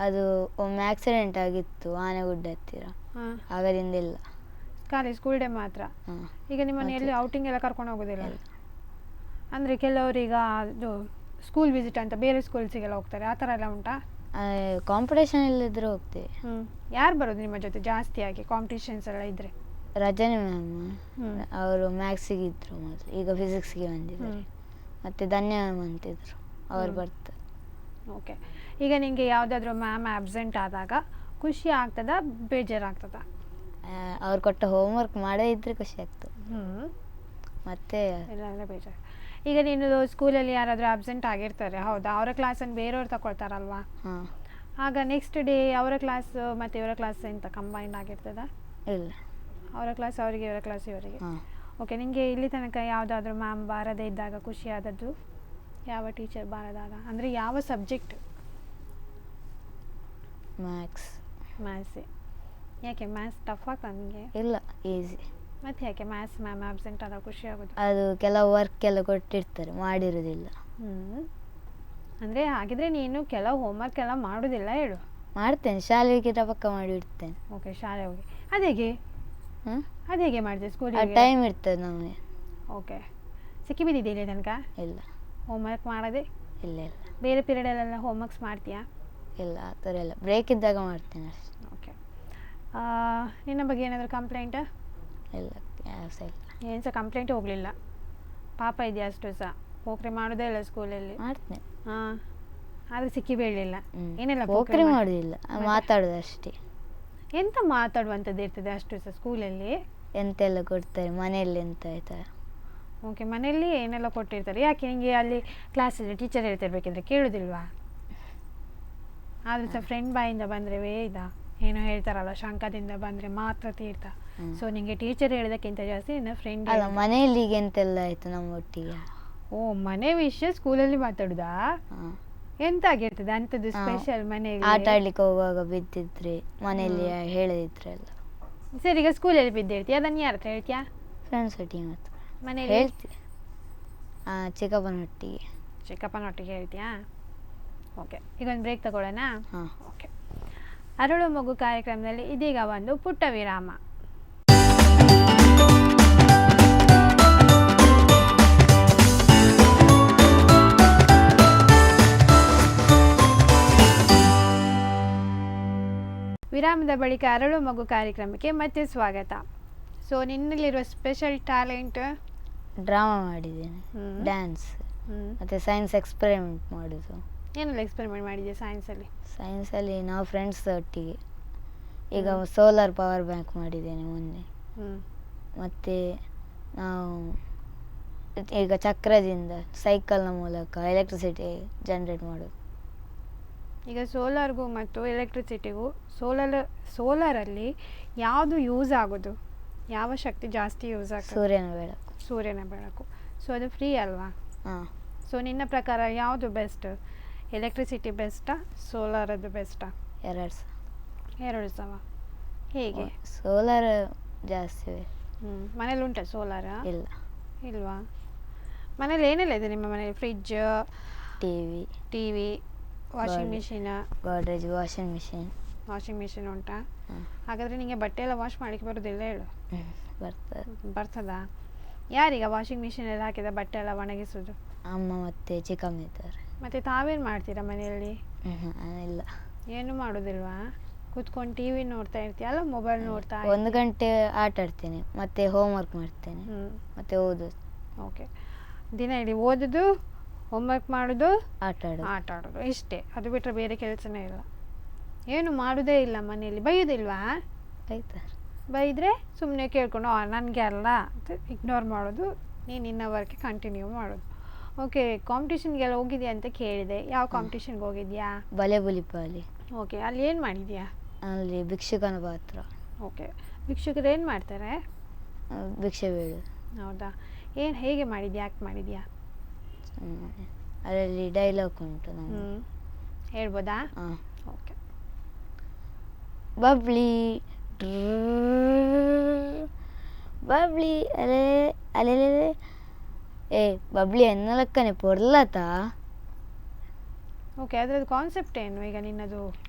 Speaker 2: ಅದು ಒಮ್ಮೆ ಆಕ್ಸಿಡೆಂಟ್ ಆಗಿತ್ತು ಆನೆಗುಡ್ಡ ಹತ್ತಿರ, ಆಗದಿಂದ ಇಲ್ಲ.
Speaker 1: ಖಾಲಿ ಸ್ಕೂಲ್ ಡೇ ಮಾತ್ರ. ಈಗ ನಿಮ್ಮನ್ನು ಎಲ್ಲಿ ಔಟಿಂಗ್ ಎಲ್ಲ ಕರ್ಕೊಂಡು ಹೋಗೋದಿಲ್ಲ? ಅಂದರೆ ಕೆಲವರೀಗ ಅದು ಸ್ಕೂಲ್ ವಿಸಿಟ್ ಅಂತ ಬೇರೆ ಸ್ಕೂಲ್ಸಿಗೆಲ್ಲ ಹೋಗ್ತಾರೆ, ಆ ಥರ ಎಲ್ಲ ಉಂಟಾ?
Speaker 2: ಕಾಂಪಿಟೇಷನ್ ಇಲ್ಲದಿದ್ರೆ ಹೋಗ್ತೀವಿ.
Speaker 1: ಯಾರು ಬರೋದು ನಿಮ್ಮ ಜೊತೆ ಜಾಸ್ತಿಯಾಗಿ ಕಾಂಪಿಟೇಷನ್ಸ್ ಎಲ್ಲ ಇದ್ದರೆ?
Speaker 2: ರಜನಿ ಮ್ಯಾಮ್, ಅವರು ಮ್ಯಾಥ್ಸಿಗೆ ಇದ್ದರು ಮೊದಲು, ಈಗ ಫಿಸಿಕ್ಸ್ಗೆ ಬಂದಿದ್ದಾರೆ. ಮತ್ತು ಧನ್ಯ ಮ್ಯಾಮ್ ಅಂತಿದ್ರು, ಅವ್ರು ಬರ್ತಾರೆ.
Speaker 1: ಓಕೆ. ಈಗ ನಿಮಗೆ ಯಾವುದಾದ್ರೂ ಮ್ಯಾಮ್ ಆಬ್ಸೆಂಟ್ ಆದಾಗ ಖುಷಿ ಆಗ್ತದಾ ಬೇಜಾರಾಗ್ತದಾ?
Speaker 2: ಅವ್ರು ಕೊಟ್ಟ ಹೋಮ್ವರ್ಕ್ ಮಾಡದೇ ಇದ್ದರೆ ಖುಷಿ ಆಗ್ತದೆ. ಮತ್ತೆ
Speaker 1: ಇಲ್ಲ ಬೇಜಾರು. ಈಗ ನೀನು ಸ್ಕೂಲಲ್ಲಿ ಯಾರಾದರೂ ಆಬ್ಸೆಂಟ್ ಆಗಿರ್ತಾರೆ, ಹೌದಾ? ಅವರ ಕ್ಲಾಸನ್ನು ಬೇರೆಯವ್ರು ತಗೊಳ್ತಾರಲ್ವಾ? ಆಗ ನೆಕ್ಸ್ಟ್ ಡೇ ಅವರ ಕ್ಲಾಸ್ ಮತ್ತು ಇವರ ಕ್ಲಾಸ್ ಎಂತ ಕಂಬೈಂಡ್ ಆಗಿರ್ತದಾ?
Speaker 2: ಇಲ್ಲ,
Speaker 1: ಅವರ ಕ್ಲಾಸ್ ಅವರಿಗೆ, ಇವರ ಕ್ಲಾಸ್ ಇವರಿಗೆ. ಓಕೆ. ನಿಮಗೆ ಇಲ್ಲಿ ತನಕ ಯಾವುದಾದ್ರೂ ಮ್ಯಾಮ್ ಬಾರದೇ ಇದ್ದಾಗ ಖುಷಿ ಆದದ್ದು? ಯಾವ ಟೀಚರ್ ಬಾರದಾಗ ಅಂದರೆ ಯಾವ ಸಬ್ಜೆಕ್ಟ್? ಮ್ಯಾಥ್ಸೇ. ಯಾಕೆ ಮ್ಯಾಥ್ಸ್ ಟಫ್ ಆಗ್ತದೆ ನಿಮಗೆ?
Speaker 2: ಇಲ್ಲ, ಈಸಿ.
Speaker 1: ಮತ್ತೆ ಯಾಕೆ ಮ್ಯಾಥ್ಸ್ ಮ್ಯಾಮ್ ಆಬ್ಸೆಂಟ್ ಆದಾಗ ಖುಷಿ ಆಗೋದು?
Speaker 2: ಅದು ಕೆಲವು ವರ್ಕ್ ಎಲ್ಲ ಕೊಟ್ಟಿರ್ತಾರೆ, ಮಾಡಿರೋದಿಲ್ಲ.
Speaker 1: ಅಂದರೆ ಹಾಗಿದ್ರೆ ನೀನು ಕೆಲವು ಹೋಮ್ವರ್ಕ್ ಎಲ್ಲ ಮಾಡೋದಿಲ್ಲ ಹೇಳು?
Speaker 2: ಮಾಡ್ತೇನೆ, ಶಾಲೆಗೆ ಪಕ್ಕ ಮಾಡಿ ಇಡ್ತೇನೆ.
Speaker 1: ಓಕೆ, ಶಾಲೆ ಹೋಗಿ ಅದೇಗೆ ಅದೇಗೆ ಮಾಡಿದೆ ಸ್ಕೂಲಿಗೆ?
Speaker 2: ಟೈಮ್ ಇರ್ತದೆ ನಮಗೆ.
Speaker 1: ಓಕೆ. ಸಿಕ್ಕಿ ಬಿದ್ದಿದೆ ಇಲ್ಲಿ ತನಕ?
Speaker 2: ಇಲ್ಲ.
Speaker 1: ಹೋಮ್ವರ್ಕ್ ಮಾಡೋದೇ
Speaker 2: ಇಲ್ಲ. ಇಲ್ಲ.
Speaker 1: ಬೇರೆ ಪೀರಿಯಡಲ್ಲೆಲ್ಲ ಹೋಮ್ವರ್ಕ್ಸ್ ಮಾಡ್ತೀಯಾ?
Speaker 2: ಇಲ್ಲ, ಆ ಥರ ಎಲ್ಲ ಬ್ರೇಕ್ ಇದ್ದಾಗ ಮಾಡ್ತೇನೆ ಅಷ್ಟೇ.
Speaker 1: ಓಕೆ. ನಿನ್ನ ಬಗ್ಗೆ ಏನಾದರೂ ಕಂಪ್ಲೇಂಟ್?
Speaker 2: ಇಲ್ಲ,
Speaker 1: ಏನು ಸಹ ಕಂಪ್ಲೇಂಟ್ ಹೋಗಲಿಲ್ಲ? ಪಾಪ ಇದೆಯಾ ಅಷ್ಟು ಸಹ? ಪೋಖ್ರಿ ಮಾಡೋದೇ ಇಲ್ಲ ಸ್ಕೂಲಲ್ಲಿ?
Speaker 2: ಮಾಡ್ತೇನೆ.
Speaker 1: ಆದರೆ ಸಿಕ್ಕಿ ಬೀಳಲಿಲ್ಲ? ಏನೆಲ್ಲ
Speaker 2: ಪೋಖ್ರಿ ಮಾಡೋದಿಲ್ಲ, ಮಾತಾಡೋದು ಅಷ್ಟೇ.
Speaker 1: ಎಂತ ಮಾತಾಡುವಂಥದ್ದು ಇರ್ತದೆ ಅಷ್ಟು ಸಹ ಸ್ಕೂಲಲ್ಲಿ?
Speaker 2: ಎಂತೆಲ್ಲ ಕೊಡ್ತಾರೆ ಮನೆಯಲ್ಲಿ ಎಂತ ಆಯ್ತಾ?
Speaker 1: ಓಕೆ, ಮನೆಯಲ್ಲಿ ಏನೆಲ್ಲ ಕೊಟ್ಟಿರ್ತಾರೆ? ಯಾಕೆ ನಿಮಗೆ ಅಲ್ಲಿ ಕ್ಲಾಸಲ್ಲಿ ಟೀಚರ್ ಹೇಳ್ತಿರ್ಬೇಕಿದ್ರೆ ಕೇಳೋದಿಲ್ವಾ? ಆದರೂ ಸಹ ಫ್ರೆಂಡ್ ಬಾಯಿಂದ ಬಂದರೆ ಏನೋ ಹೇಳ್ತಾರಲ್ಲ, ಶಂಕದಿಂದ ಬಂದರೆ ಮಾತ್ರ ತೀರ್ಥ. ಸೊ ನಿಮಗೆ ಟೀಚರ್ ಹೇಳೋದಕ್ಕಿಂತ ಜಾಸ್ತಿ ನಿನ್ನ ಫ್ರೆಂಡ್.
Speaker 2: ಅಲ್ಲ, ಮನೆಯಲ್ಲಿ ಈಗ ಎಂತೆಲ್ಲ ಆಯಿತು ನಮ್ಮ ಒಟ್ಟಿಗೆ.
Speaker 1: ಓ, ಮನೆ ವಿಷಯ ಸ್ಕೂಲಲ್ಲಿ ಮಾತಾಡುದಾ? ಎಂತ ಆಗಿರ್ತದೆ ಅಂಥದ್ದು ಸ್ಪೆಷಲ್ ಮನೆಯಲ್ಲಿ?
Speaker 2: ಆಟ ಆಡ್ಲಿಕ್ಕೆ ಹೋಗುವಾಗ ಬಿದ್ದಿದ್ರೆ ಮನೆಯಲ್ಲಿ ಹೇಳದಿದ್ರಲ್ಲ.
Speaker 1: ಸರಿ, ಈಗ ಸ್ಕೂಲಲ್ಲಿ ಬಿದ್ದಿರ್ತೀಯ, ಅದನ್ನು ಯಾರ ಹತ್ರ ಹೇಳ್ತೀಯಾ?
Speaker 2: ಫ್ರೆಂಡ್ಸ್ ಒಟ್ಟಿಗೆ ಮಾತ್ರ
Speaker 1: ಮನೇಲಿ
Speaker 2: ಹೇಳ್ತೀವಿ. ಚಿಕ್ಕಪ್ಪನೊಟ್ಟಿಗೆ.
Speaker 1: ಚಿಕ್ಕಪ್ಪನೊಟ್ಟಿಗೆ ಹೇಳ್ತೀಯಾ? ಓಕೆ. ಈಗ ಒಂದು ಬ್ರೇಕ್ ತಗೊಳ್ಳೋಣ? ಓಕೆ. ಅರಳು ಮಗು ಕಾರ್ಯಕ್ರಮದಲ್ಲಿ ಇದೀಗ ಒಂದು ಪುಟ್ಟ ವಿರಾಮ. ವಿರಾಮದ ಬಳಿಕ ಅರಳು ಮಗು ಕಾರ್ಯಕ್ರಮಕ್ಕೆ ಮತ್ತೆ ಸ್ವಾಗತ. ಸೊ ನಿನ್ನಲ್ಲಿರುವ ಸ್ಪೆಷಲ್ ಟ್ಯಾಲೆಂಟ್?
Speaker 2: ಡ್ರಾಮಾ ಮಾಡಿದ್ದೇನೆ, ಡ್ಯಾನ್ಸ್, ಮತ್ತು ಸೈನ್ಸ್ ಎಕ್ಸ್ಪೆರಿಮೆಂಟ್ ಮಾಡೋದು.
Speaker 1: ಏನೆಲ್ಲ ಎಕ್ಸ್ಪೆರಿಮೆಂಟ್ ಮಾಡಿದ್ಯಾ ಸೈನ್ಸಲ್ಲಿ?
Speaker 2: ಸೈನ್ಸಲ್ಲಿ ನಾವು ಫ್ರೆಂಡ್ಸ್ ಒಟ್ಟಿಗೆ ಈಗ ಸೋಲಾರ್ ಪವರ್ ಬ್ಯಾಂಕ್ ಮಾಡಿದ್ದೇನೆ ಮೊನ್ನೆ. ಮತ್ತು ನಾವು ಈಗ ಚಕ್ರದಿಂದ ಸೈಕಲ್ನ ಮೂಲಕ ಎಲೆಕ್ಟ್ರಿಸಿಟಿ ಜನರೇಟ್ ಮಾಡೋದು.
Speaker 1: ಈಗ ಸೋಲಾರ್ಗೂ ಮತ್ತು ಎಲೆಕ್ಟ್ರಿಸಿಟಿಗೂ ಸೋಲಾರಲ್ಲಿ ಯಾವುದು ಯೂಸ್ ಆಗೋದು? ಯಾವ ಶಕ್ತಿ ಜಾಸ್ತಿ ಯೂಸ್ ಆಗ್ತದೆ? ಸೂರ್ಯನ ಬೆಳಕು. ಸೊ ಅದು ಫ್ರೀ ಅಲ್ವಾ? ಸೊ ನಿನ್ನ ಪ್ರಕಾರ ಯಾವುದು ಬೆಸ್ಟ್? ಎಲೆಕ್ಟ್ರಿಸಿಟಿ ಬೆಸ್ಟಾ, ಸೋಲಾರದ್ದು ಬೆಸ್ಟಾ? ಎರಡು ಸಹ. ಹೇಗೆ?
Speaker 2: ಸೋಲಾರ್ ಜಾಸ್ತಿ.
Speaker 1: ಮನೇಲಿ ಉಂಟಾ ಸೋಲಾರ?
Speaker 2: ಇಲ್ವಾ?
Speaker 1: ಮನೇಲಿ ಏನೆಲ್ಲ ಇದೆ ನಿಮ್ಮ ಮನೇಲಿ? Fridge, TV, washing machine,
Speaker 2: Godrej washing
Speaker 1: machine ಉಂಟಾ? ಹಾಗಾದರೆ ನಿಮಗೆ ಬಟ್ಟೆ ಎಲ್ಲ ವಾಶ್ ಮಾಡಲಿಕ್ಕೆ ಬರೋದಿಲ್ಲ ಹೇಳು? ಬರ್ತದಾ? ಯಾರೀಗ ವಾಷಿಂಗ್ ಮಿಷಿನಲ್ಲಿ ಹಾಕಿದ ಬಟ್ಟೆ ಎಲ್ಲ ಒಣಗಿಸೋದು?
Speaker 2: ಅಮ್ಮ ಮತ್ತು ಚಿಕ್ಕಮ್ಮ ಇದ್ದಾರೆ.
Speaker 1: ಮತ್ತು ತಾವೇನು ಮಾಡ್ತೀರಾ ಮನೆಯಲ್ಲಿ?
Speaker 2: ಇಲ್ಲ.
Speaker 1: ಏನು ಮಾಡೋದಿಲ್ವಾ? ಕೂತ್ಕೊಂಡು ಟಿವಿ ನೋಡ್ತಾ ಇರ್ತೀಯಲ್ಲ, ಮೊಬೈಲ್ ನೋಡ್ತಾ?
Speaker 2: 1 ಗಂಟೆ ಆಟ ಆಡ್ತೇನೆ, ಮತ್ತೆ ಹೋಮ್ವರ್ಕ್ ಮಾಡ್ತೇನೆ, ಮತ್ತೆ ಓದೋದು.
Speaker 1: ಓಕೆ. ದಿನ ಇಡೀ ಓದೋದು, ಹೋಮ್ವರ್ಕ್ ಮಾಡೋದು, ಆಟ ಆಡೋದು ಇಷ್ಟೇ? ಅದು ಬಿಟ್ಟರೆ ಬೇರೆ ಕೆಲಸನೇ ಇಲ್ಲ? ಏನು ಮಾಡೋದೇ ಇಲ್ಲ ಮನೆಯಲ್ಲಿ? ಬೈಯೋದಿಲ್ವಾ? ಬೈದರೆ ಸುಮ್ಮನೆ ಕೇಳ್ಕೊಂಡು ನನಗೆ ಅಲ್ಲ ಅಂತ ಇಗ್ನೋರ್ ಮಾಡೋದು, ನೀನು ನಿನ್ನ ವರ್ಕ್ ಕಂಟಿನ್ಯೂ ಮಾಡೋದು. ಓಕೆ. ಕಾಂಪಿಟೇಷನ್ಗೆಲ್ಲ ಹೋಗಿದ್ಯಾ ಅಂತ ಕೇಳಿದೆ, ಯಾವ ಕಾಂಪಿಟೇಷನ್ಗೆ ಹೋಗಿದ್ಯಾ?
Speaker 2: ಬಲೆ ಬುಲಿಪಾಲಿ.
Speaker 1: ಓಕೆ. ಅಲ್ಲಿ ಏನು ಮಾಡಿದ್ಯಾ?
Speaker 2: ಅಲ್ಲಿ ಭಿಕ್ಷುಕನ ಪಾತ್ರ.
Speaker 1: ಓಕೆ. ಭಿಕ್ಷುಕರು ಏನು ಮಾಡ್ತಾರೆ?
Speaker 2: ಭಿಕ್ಷೆ ಬೇಡು.
Speaker 1: ಹೌದಾ? ಏನು ಹೇಗೆ ಮಾಡಿದ್ಯಾ, ಆ್ಯಕ್ಟ್ ಮಾಡಿದ್ಯಾ?
Speaker 2: ಅದರಲ್ಲಿ ಡೈಲಾಗ್ ಉಂಟು ನಮಗೆ.
Speaker 1: ಹೇಳ್ಬೋದಾ?
Speaker 2: ಹಾಂ.
Speaker 1: ಓಕೆ.
Speaker 2: ಬಬ್ಲಿ ಬಬ್ಲಿ ಅಲೆ ಅಲೆ ಏ ಬಬ್ಲಿ ಎನ್ನ ಲೆಕ್ಕನೆ ಪೊರ್ಲತಾ.
Speaker 1: ಓಕೆ, ಅದರದ್ದು ಕಾನ್ಸೆಪ್ಟ್ ಏನು ಈಗ ನಿನ್ನದು?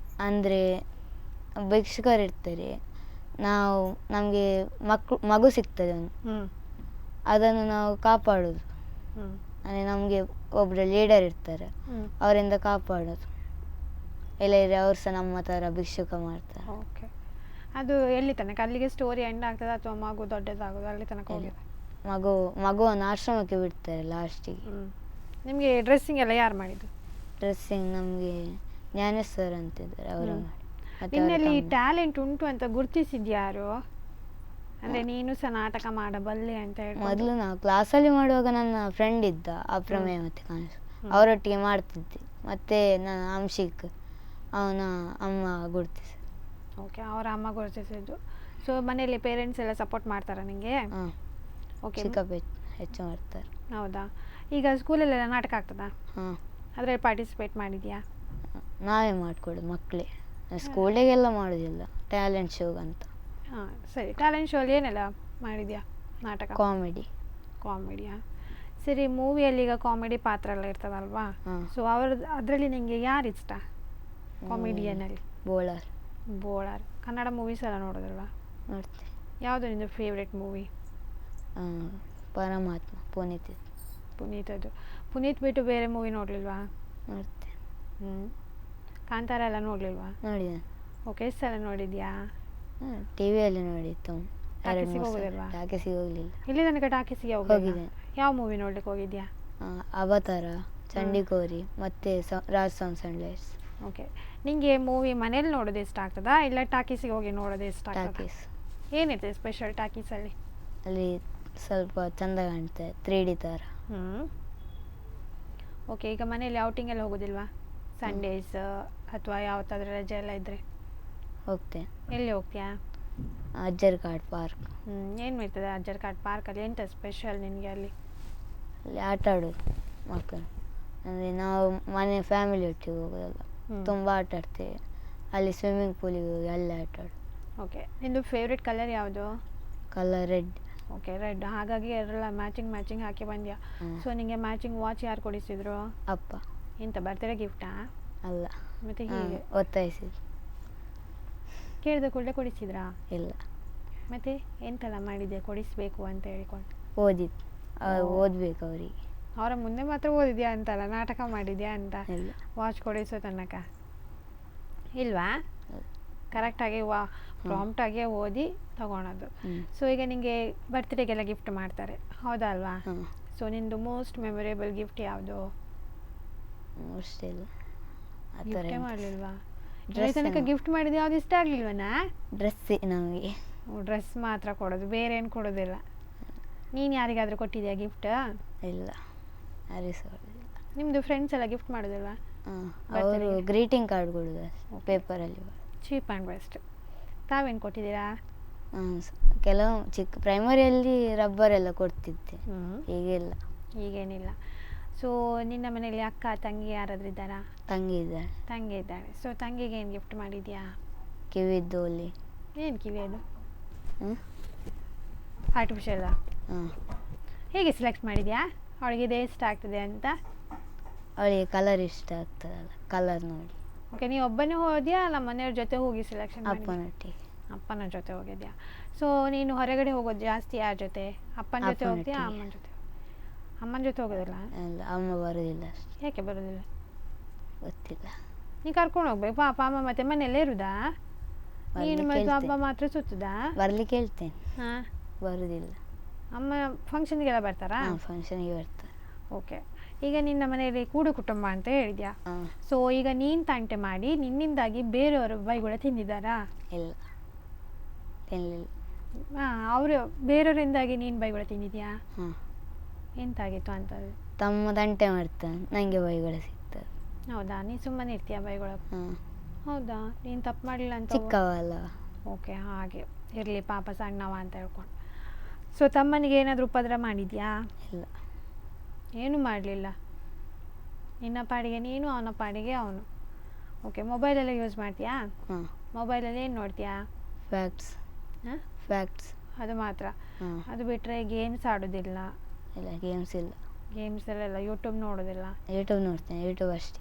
Speaker 2: ಅಂದರೆ ಭಿಕ್ಷುಕರು ಇರ್ತಾರೆ, ನಾವು ನಮಗೆ ಮಗು ಸಿಗ್ತದೆ ಒಂದು, ಅದನ್ನು ನಾವು ಕಾಪಾಡೋದು. ಅಂದರೆ ನಮಗೆ ಒಬ್ಬರು ಲೀಡರ್ ಇರ್ತಾರೆ, ಅವರಿಂದ ಕಾಪಾಡೋದು. ಇಲ್ಲದ್ರೆ ಅವ್ರು ಸಹ ನಮ್ಮ ಥರ ಭಿಕ್ಷುಕ ಮಾಡ್ತಾರೆ.
Speaker 1: ಓಕೆ. ಅದು ಎಲ್ಲಿ ತನಕ? ಅಲ್ಲಿಗೆ ಸ್ಟೋರಿ ಎಂಡ್ ಆಗ್ತದೆ ಅಥವಾ ಮಗು ದೊಡ್ಡದಾಗೋದು ಅಲ್ಲಿ ತನಕ ಹೋಗಿದೆ?
Speaker 2: ಮಗುವನ್ನು ಆಶ್ರಮಕ್ಕೆ ಬಿಡ್ತಾರೆ ಲಾಸ್ಟಿಗೆ.
Speaker 1: ನಿಮಗೆ ಡ್ರೆಸ್ಸಿಂಗ್ ಎಲ್ಲ ಯಾರು ಮಾಡಿದ್ದು?
Speaker 2: ಡ್ರೆಸ್ಸಿಂಗ್ ನಮಗೆ ಜ್ಞಾನೇಶ್ ಸರ್ ಅಂತಿದ್ದಾರೆ, ಅವರು ಮಾಡಿ.
Speaker 1: ನಿನ್ನಲ್ಲಿ ಟ್ಯಾಲೆಂಟ್ ಉಂಟು ಅಂತ ಗುರುತಿಸಿದ್ಯಾರು? ಅಂದರೆ ನೀನು ಸಹ ನಾಟಕ ಮಾಡಬಲ್ಲೆ ಅಂತ ಹೇಳಿ.
Speaker 2: ಮೊದಲು ನಾವು ಕ್ಲಾಸಲ್ಲಿ ಮಾಡುವಾಗ ನನ್ನ ಫ್ರೆಂಡ್ ಇದ್ದ ಅಪ್ರಮೇಯ ಮತ್ತು ಕಾಣಿಸ್, ಅವರೊಟ್ಟಿಗೆ ಮಾಡ್ತಿದ್ದೆ. ಮತ್ತು ನಾನು ಅಂಶಿಕ್, ಅವನ ಅಮ್ಮ ಗುರುತಿಸಿ.
Speaker 1: ಓಕೆ, ಅವರ ಅಮ್ಮ ಗುರುತಿಸಿದ್ದು. ಸೊ ಮನೆಯಲ್ಲಿ ಪೇರೆಂಟ್ಸ್ ಎಲ್ಲ ಸಪೋರ್ಟ್ ಮಾಡ್ತಾರಾ ನಿಮಗೆ?
Speaker 2: ಹಾಂ.
Speaker 1: ಓಕೆ,
Speaker 2: ಚಿಕ್ಕಪ್ಪ ಹೆಚ್ಚು ಮಾಡ್ತಾರೆ.
Speaker 1: ಹೌದಾ? ಈಗ ಸ್ಕೂಲಲ್ಲೆಲ್ಲ ನಾಟಕ ಆಗ್ತದಾ?
Speaker 2: ಹಾಂ.
Speaker 1: ಅದರಲ್ಲಿ ಪಾರ್ಟಿಸಿಪೇಟ್ ಮಾಡಿದ್ಯಾ?
Speaker 2: ನಾವೇ ಮಾಡಿಕೊಡು ಮಕ್ಕಳೇ, ಸ್ಕೂಲಿಗೆಲ್ಲ ಮಾಡೋದಿಲ್ಲ, ಟ್ಯಾಲೆಂಟ್ ಶೋಗಂತ.
Speaker 1: ಹಾಂ, ಸರಿ. ಟ್ಯಾಲೆಂಟ್ ಶೋಲ್ಲಿ ಏನೆಲ್ಲ ಮಾಡಿದ್ಯಾ ನಾಟಕ? ಕಾಮಿಡಿಯಾ? ಸರಿ, ಮೂವಿಯಲ್ಲಿ ಈಗ ಕಾಮಿಡಿ ಪಾತ್ರ ಎಲ್ಲ ಇರ್ತದಲ್ವಾ? ಸೊ ಅದರಲ್ಲಿ ನಿಮಗೆ ಯಾರು ಇಷ್ಟ ಕಾಮಿಡಿಯನಲ್ಲಿ? ಬೋಳಾರ್. ಕನ್ನಡ ಮೂವೀಸ್ ಎಲ್ಲ ನೋಡೋದಲ್ವಾ?
Speaker 2: ನೋಡ್ತೆ.
Speaker 1: ಯಾವುದು ನಿಂದು ಫೇವ್ರೆಟ್ ಮೂವಿ?
Speaker 2: ಪರಮಾತ್ಮ,
Speaker 1: ಪುನೀತದ್ದು. ಪುನೀತ್ ಬಿಟ್ಟು ಬೇರೆ ಮೂವಿ ನೋಡಲಿಲ್ವಾ?
Speaker 2: ನೋಡ್ತೆ.
Speaker 1: ಕಾಂತಾರ ಎಲ್ಲ ನೋಡಲಿಲ್ವಾ?
Speaker 2: ನೋಡಿದೆ.
Speaker 1: ಓಕೆ, ಎಷ್ಟು ಸಲ ನೋಡಿದ್ಯಾ?
Speaker 2: ಟಿವಿಯಲ್ಲಿ ನೋಡಿತ್ತು.
Speaker 1: ಟಾಕೀಸಿಗೆ ಹೋಗೋದಿಲ್ವಾ?
Speaker 2: ಟಾಕೀಸಿಗೆ ಹೋಗಲಿಲ್ಲ.
Speaker 1: ಇಲ್ಲಿ ತನಕ ಟಾಕೀಸಿಗೆ ಹೋಗಿದ್ದೆ. ಯಾವ ಮೂವಿ ನೋಡ್ಲಿಕ್ಕೆ ಹೋಗಿದ್ಯಾ?
Speaker 2: ಅವತಾರ, ಚಂಡಿಕೋರಿ ಮತ್ತು Raj songs and lights.
Speaker 1: Okay. ನಿಮಗೆ ಮೂವಿ ಮನೇಲಿ ನೋಡೋದು ಇಷ್ಟ ಆಗ್ತದಾ ಇಲ್ಲ ಟಾಕೀಸಿಗೆ ಹೋಗಿ ನೋಡೋದು ಇಷ್ಟ ಆಗ್ತದಾ?
Speaker 2: ಟಾಕೀಸ್.
Speaker 1: ಏನಿದೆ ಸ್ಪೆಷಲ್ ಟಾಕೀಸಲ್ಲಿ?
Speaker 2: ಅಲ್ಲಿ ಸ್ವಲ್ಪ ಚಂದ ಕಾಣ್ತದೆ, 3D ಥರ.
Speaker 1: ಓಕೆ. ಈಗ ಮನೇಲಿ ಔಟಿಂಗ್ ಎಲ್ಲ ಹೋಗೋದಿಲ್ವಾ? ಸಂಡೇಸ್ ಅಥವಾ ಯಾವತ್ತಾದ್ರೂ ರಜೆ ಎಲ್ಲ ಇದ್ದರೆ
Speaker 2: ಹೋಗ್ತೇನೆ.
Speaker 1: ಎಲ್ಲಿ ಹೋಗ್ತೀಯಾ?
Speaker 2: ಅಜ್ಜರ್ಕಾಡ್ ಪಾರ್ಕ್.
Speaker 1: ಏನು ಇರ್ತದೆ ಅಜ್ಜರ್ಕಾಡ್ ಪಾರ್ಕಲ್ಲಿ? ಎಂತ ಸ್ಪೆಷಲ್ ನಿನಗೆ ಅಲ್ಲಿ?
Speaker 2: ಅಲ್ಲಿ ಆಟ ಆಡೋದು ಮಕ್ಕಳು. ಅಂದರೆ ನಾವು ಮನೆ ಫ್ಯಾಮಿಲಿ ಒಟ್ಟಿಗೆ ಹೋಗೋದಲ್ಲ, ತುಂಬ ಆಟ ಆಡ್ತೇವೆ. ಅಲ್ಲಿ ಸ್ವಿಮ್ಮಿಂಗ್ ಪೂಲಿಗೆ ಹೋಗಿ ಅಲ್ಲಿ ಆಟ ಆಡೋದು.
Speaker 1: ಓಕೆ. ನಿಂದು ಫೇವ್ರೆಟ್ ಕಲರ್ ಯಾವುದು?
Speaker 2: Colour red.
Speaker 1: Okay, red. ಹಾಗಾಗಿ ಎಲ್ಲ ಮ್ಯಾಚಿಂಗ್ ಹಾಕಿ ಬಂದ್ಯಾ? ಸೊ ನಿಮಗೆ ಮ್ಯಾಚಿಂಗ್ ವಾಚ್ ಯಾರು ಕೊಡಿಸಿದ್ರು?
Speaker 2: ಅಪ್ಪ.
Speaker 1: ಎಂತ ಬರ್ತ್ಡೇ ಗಿಫ್ಟಾ?
Speaker 2: ಅಲ್ಲ,
Speaker 1: ಮತ್ತೆ ಹೀಗೆ
Speaker 2: ಒತ್ತಾಯಿಸಿದ್ರು.
Speaker 1: ಕೇಳಿದ ಕೂಡಲೇ ಕೊಡಿಸಿದ್ರಾ?
Speaker 2: ಇಲ್ಲ.
Speaker 1: ಮತ್ತೆ ಎಂತೆಲ್ಲ ಮಾಡಿದ್ದೆ ಕೊಡಿಸ್ಬೇಕು ಅಂತ ಹೇಳಿಕೊಂಡು?
Speaker 2: ಓದಿದ್ದು, ಓದಬೇಕು ಅವರಿಗೆ.
Speaker 1: ಅವರ ಮುಂದೆ ಮಾತ್ರ ಓದಿದ್ಯಾ ಅಂತಲ್ಲ, ನಾಟಕ ಮಾಡಿದ್ಯಾ ಅಂತ?
Speaker 2: ಇಲ್ಲ.
Speaker 1: ವಾಚ್ ಕೊಡಿಸೋ ತನಕ ಇಲ್ವಾ? ಕರೆಕ್ಟಾಗಿ ಪ್ರಾಂಪ್ಟಾಗಿ ಓದಿ ತಗೊಳೋದು. ಸೊ ಈಗ ನಿಮಗೆ ಬರ್ತ್ಡೇಗೆಲ್ಲ ಗಿಫ್ಟ್ ಮಾಡ್ತಾರೆ, ಹೌದಾ ಅಲ್ವಾ? ಸೊ ನಿಂದು ಮೋಸ್ಟ್ ಮೆಮೊರೇಬಲ್ ಗಿಫ್ಟ್ ಯಾವುದು?
Speaker 2: ಮೋಸ್ಟ್ ಇಲ್ಲ,
Speaker 1: ಗಿಫ್ಟೇ ಮಾಡಲಿಲ್ವಾ? ತನಕ ಗಿಫ್ಟ್ ಮಾಡಿದ್ದು ಯಾವ್ದು ಇಷ್ಟ ಆಗಲಿಲ್ವನಾ?
Speaker 2: ಡ್ರೆಸ್ಸೇ ನಮಗೆ.
Speaker 1: ಡ್ರೆಸ್ ಮಾತ್ರ ಕೊಡೋದು, ಬೇರೆ ಏನು ಕೊಡೋದಿಲ್ಲ. ನೀನು ಯಾರಿಗಾದರೂ ಕೊಟ್ಟಿದ್ಯಾ ಗಿಫ್ಟ್?
Speaker 2: ಇಲ್ಲ, ಯಾರಿಗೂ ಸಹ ಕೊಡೋದಿಲ್ಲ.
Speaker 1: ನಿಮ್ಮದು ಫ್ರೆಂಡ್ಸ್ ಎಲ್ಲ ಗಿಫ್ಟ್ ಮಾಡೋದಿಲ್ವಾ?
Speaker 2: ಅವರು ಗ್ರೀಟಿಂಗ್ ಕಾರ್ಡ್ ಕೊಡೋದು ಪೇಪರಲ್ಲಿ.
Speaker 1: Cheap and best. ತಾವೇನು ಕೊಟ್ಟಿದ್ದೀರಾ?
Speaker 2: ಕೆಲವು ಚಿಕ್ಕ ಪ್ರೈಮರಿಯಲ್ಲಿ ರಬ್ಬರ್ ಎಲ್ಲ ಕೊಡ್ತಿದ್ದೆ, ಈಗೆಲ್ಲ.
Speaker 1: ಈಗೇನಿಲ್ಲ. ಸೊ ನಿನ್ನ ಮನೆಯಲ್ಲಿ ಅಕ್ಕ ತಂಗಿ ಯಾರಾದ್ರೂ ಇದ್ದಾರಾ?
Speaker 2: ತಂಗಿ
Speaker 1: ಇದ್ದಾಳೆ. ಸೊ ತಂಗಿಗೆ ಏನು ಗಿಫ್ಟ್ ಮಾಡಿದ್ಯಾ?
Speaker 2: ಕಿವಿದ್ದೋಲಿ.
Speaker 1: ಏನು ಕಿವಿ ಅದು? ಆರ್ಟಿಫಿಷಿಯಲ್? ಹೇಗೆ ಸೆಲೆಕ್ಟ್ ಮಾಡಿದ್ಯಾ ಅವಳಿಗೆ ಇದು ಇಷ್ಟ ಆಗ್ತದೆ ಅಂತ?
Speaker 2: ಅವಳಿಗೆ ಕಲರ್ ಇಷ್ಟ ಆಗ್ತದಲ್ಲ, ಕಲರ್ ನೋಡಿ.
Speaker 1: ಓಕೆ. ನೀವು ಒಬ್ಬನೇ ಹೋದ್ಯಾ ಅಲ್ಲ ಮನೆಯವ್ರ ಜೊತೆ ಹೋಗಿ ಸೆಲೆಕ್ಷನ್?
Speaker 2: ಅಪ್ಪನ
Speaker 1: ಜೊತೆ ಹೋಗಿದ್ಯಾ? ಸೊ ನೀನು ಹೊರಗಡೆ ಹೋಗೋದು ಜಾಸ್ತಿ ಯಾರ ಜೊತೆ? ಅಪ್ಪನ ಜೊತೆ ಹೋಗ್ತೀಯಾ ಅಮ್ಮನ ಜೊತೆ? ಅಮ್ಮನ ಜೊತೆ ಹೋಗೋದಿಲ್ಲ?
Speaker 2: ಇಲ್ಲ, ಅಮ್ಮ ಬರೋದಿಲ್ಲ.
Speaker 1: ಯಾಕೆ ಬರೋದಿಲ್ಲ?
Speaker 2: ಗೊತ್ತಿಲ್ಲ.
Speaker 1: ನೀನು ಕರ್ಕೊಂಡು ಹೋಗ್ಬೇಕು. ಪಾಪ ಅಮ್ಮ ಮತ್ತೆ ಮನೆಯಲ್ಲೇ ಇರುದಾ? ನೀನು ಮತ್ತು ಅಪ್ಪ ಮಾತ್ರ ಸುತ್ತುದಾ?
Speaker 2: ಬರ್ಲಿಕ್ಕೆ ಹೇಳ್ತೇನೆ. ಬರೋದಿಲ್ಲ.
Speaker 1: ಅಮ್ಮ ಫಂಕ್ಷನ್ಗೆಲ್ಲ ಬರ್ತಾರಾ?
Speaker 2: ಫಂಕ್ಷನ್ಗೆ ಬರ್ತಾರೆ.
Speaker 1: ಓಕೆ. ಈಗ ನಿನ್ನ ಮನೆಯಲ್ಲಿ ಕೂಡು ಕುಟುಂಬ ಅಂತ ಹೇಳಿದ್ಯಾ? ಸೊ ಈಗ ನೀನು ತಂಟೆ ಮಾಡಿ ನಿನ್ನಿಂದಾಗಿ ಬೇರೆಯವರು ಬೈಗುಳ ತಿಂದಿದ್ದಾರಾ?
Speaker 2: ಇಲ್ಲ, ತಿನ್ನಲಿಲ್ಲ.
Speaker 1: ಅವರು ಬೇರೆಯವರಿಂದಾಗಿ ನೀನು ಬೈಗುಳ ತಿಂದಿದ್ಯಾ? ಎಂತಾಗಿತ್ತು ಅಂತದ್ದು?
Speaker 2: ತಮ್ಮ ತಂಟೆ ಮಾಡ್ತಾನೆ, ನನಗೆ ಬೈಗುಳ ಸಿಗ್ತದೆ.
Speaker 1: ಹೌದಾ? ನೀನು ಸುಮ್ಮನೆ ಇರ್ತೀಯ ಬೈಗುಳ? ಹೌದಾ? ನೀನು ತಪ್ಪು ಮಾಡಲಿಲ್ಲ ಅಂತ?
Speaker 2: ಚಿಕ್ಕವಲ್ಲ.
Speaker 1: ಓಕೆ, ಹಾಗೆ. ಇರಲಿ ಪಾಪ ಸಣ್ಣವ ಅಂತ ಹೇಳ್ಕೊಂಡು. ಸೊ ತಮ್ಮನಿಗೆ ಏನಾದರೂ ಉಪದ್ರ ಮಾಡಿದ್ಯಾ?
Speaker 2: ಇಲ್ಲ.
Speaker 1: ಏನೂ ಮಾಡಲಿಲ್ಲ. ನಿನ್ನ ಪಾಡಿಗೆ ನೀನು, ಅವನ ಪಾಡಿಗೆ ಅವನು. ಓಕೆ, ಮೊಬೈಲೆಲ್ಲ ಯೂಸ್ ಮಾಡ್ತೀಯಾ?
Speaker 2: ಹಾಂ.
Speaker 1: ಮೊಬೈಲಲ್ಲಿ ಏನು ನೋಡ್ತೀಯಾ?
Speaker 2: ಫ್ಯಾಕ್ಟ್ಸ್.
Speaker 1: ಹಾಂ,
Speaker 2: ಫ್ಯಾಕ್ಟ್ಸ್.
Speaker 1: ಅದು ಮಾತ್ರ.
Speaker 2: ಹಾಂ.
Speaker 1: ಅದು ಬಿಟ್ಟರೆ ಗೇಮ್ಸ್ ಆಡೋದಿಲ್ಲ?
Speaker 2: ಇಲ್ಲ, ಗೇಮ್ಸ್ ಇಲ್ಲ.
Speaker 1: ಗೇಮ್ಸಲ್ಲೆಲ್ಲ ಯೂಟ್ಯೂಬ್ ನೋಡೋದಿಲ್ಲ?
Speaker 2: ಯೂಟ್ಯೂಬ್ ನೋಡ್ತೇನೆ, ಯೂಟ್ಯೂಬ್ ಅಷ್ಟೇ.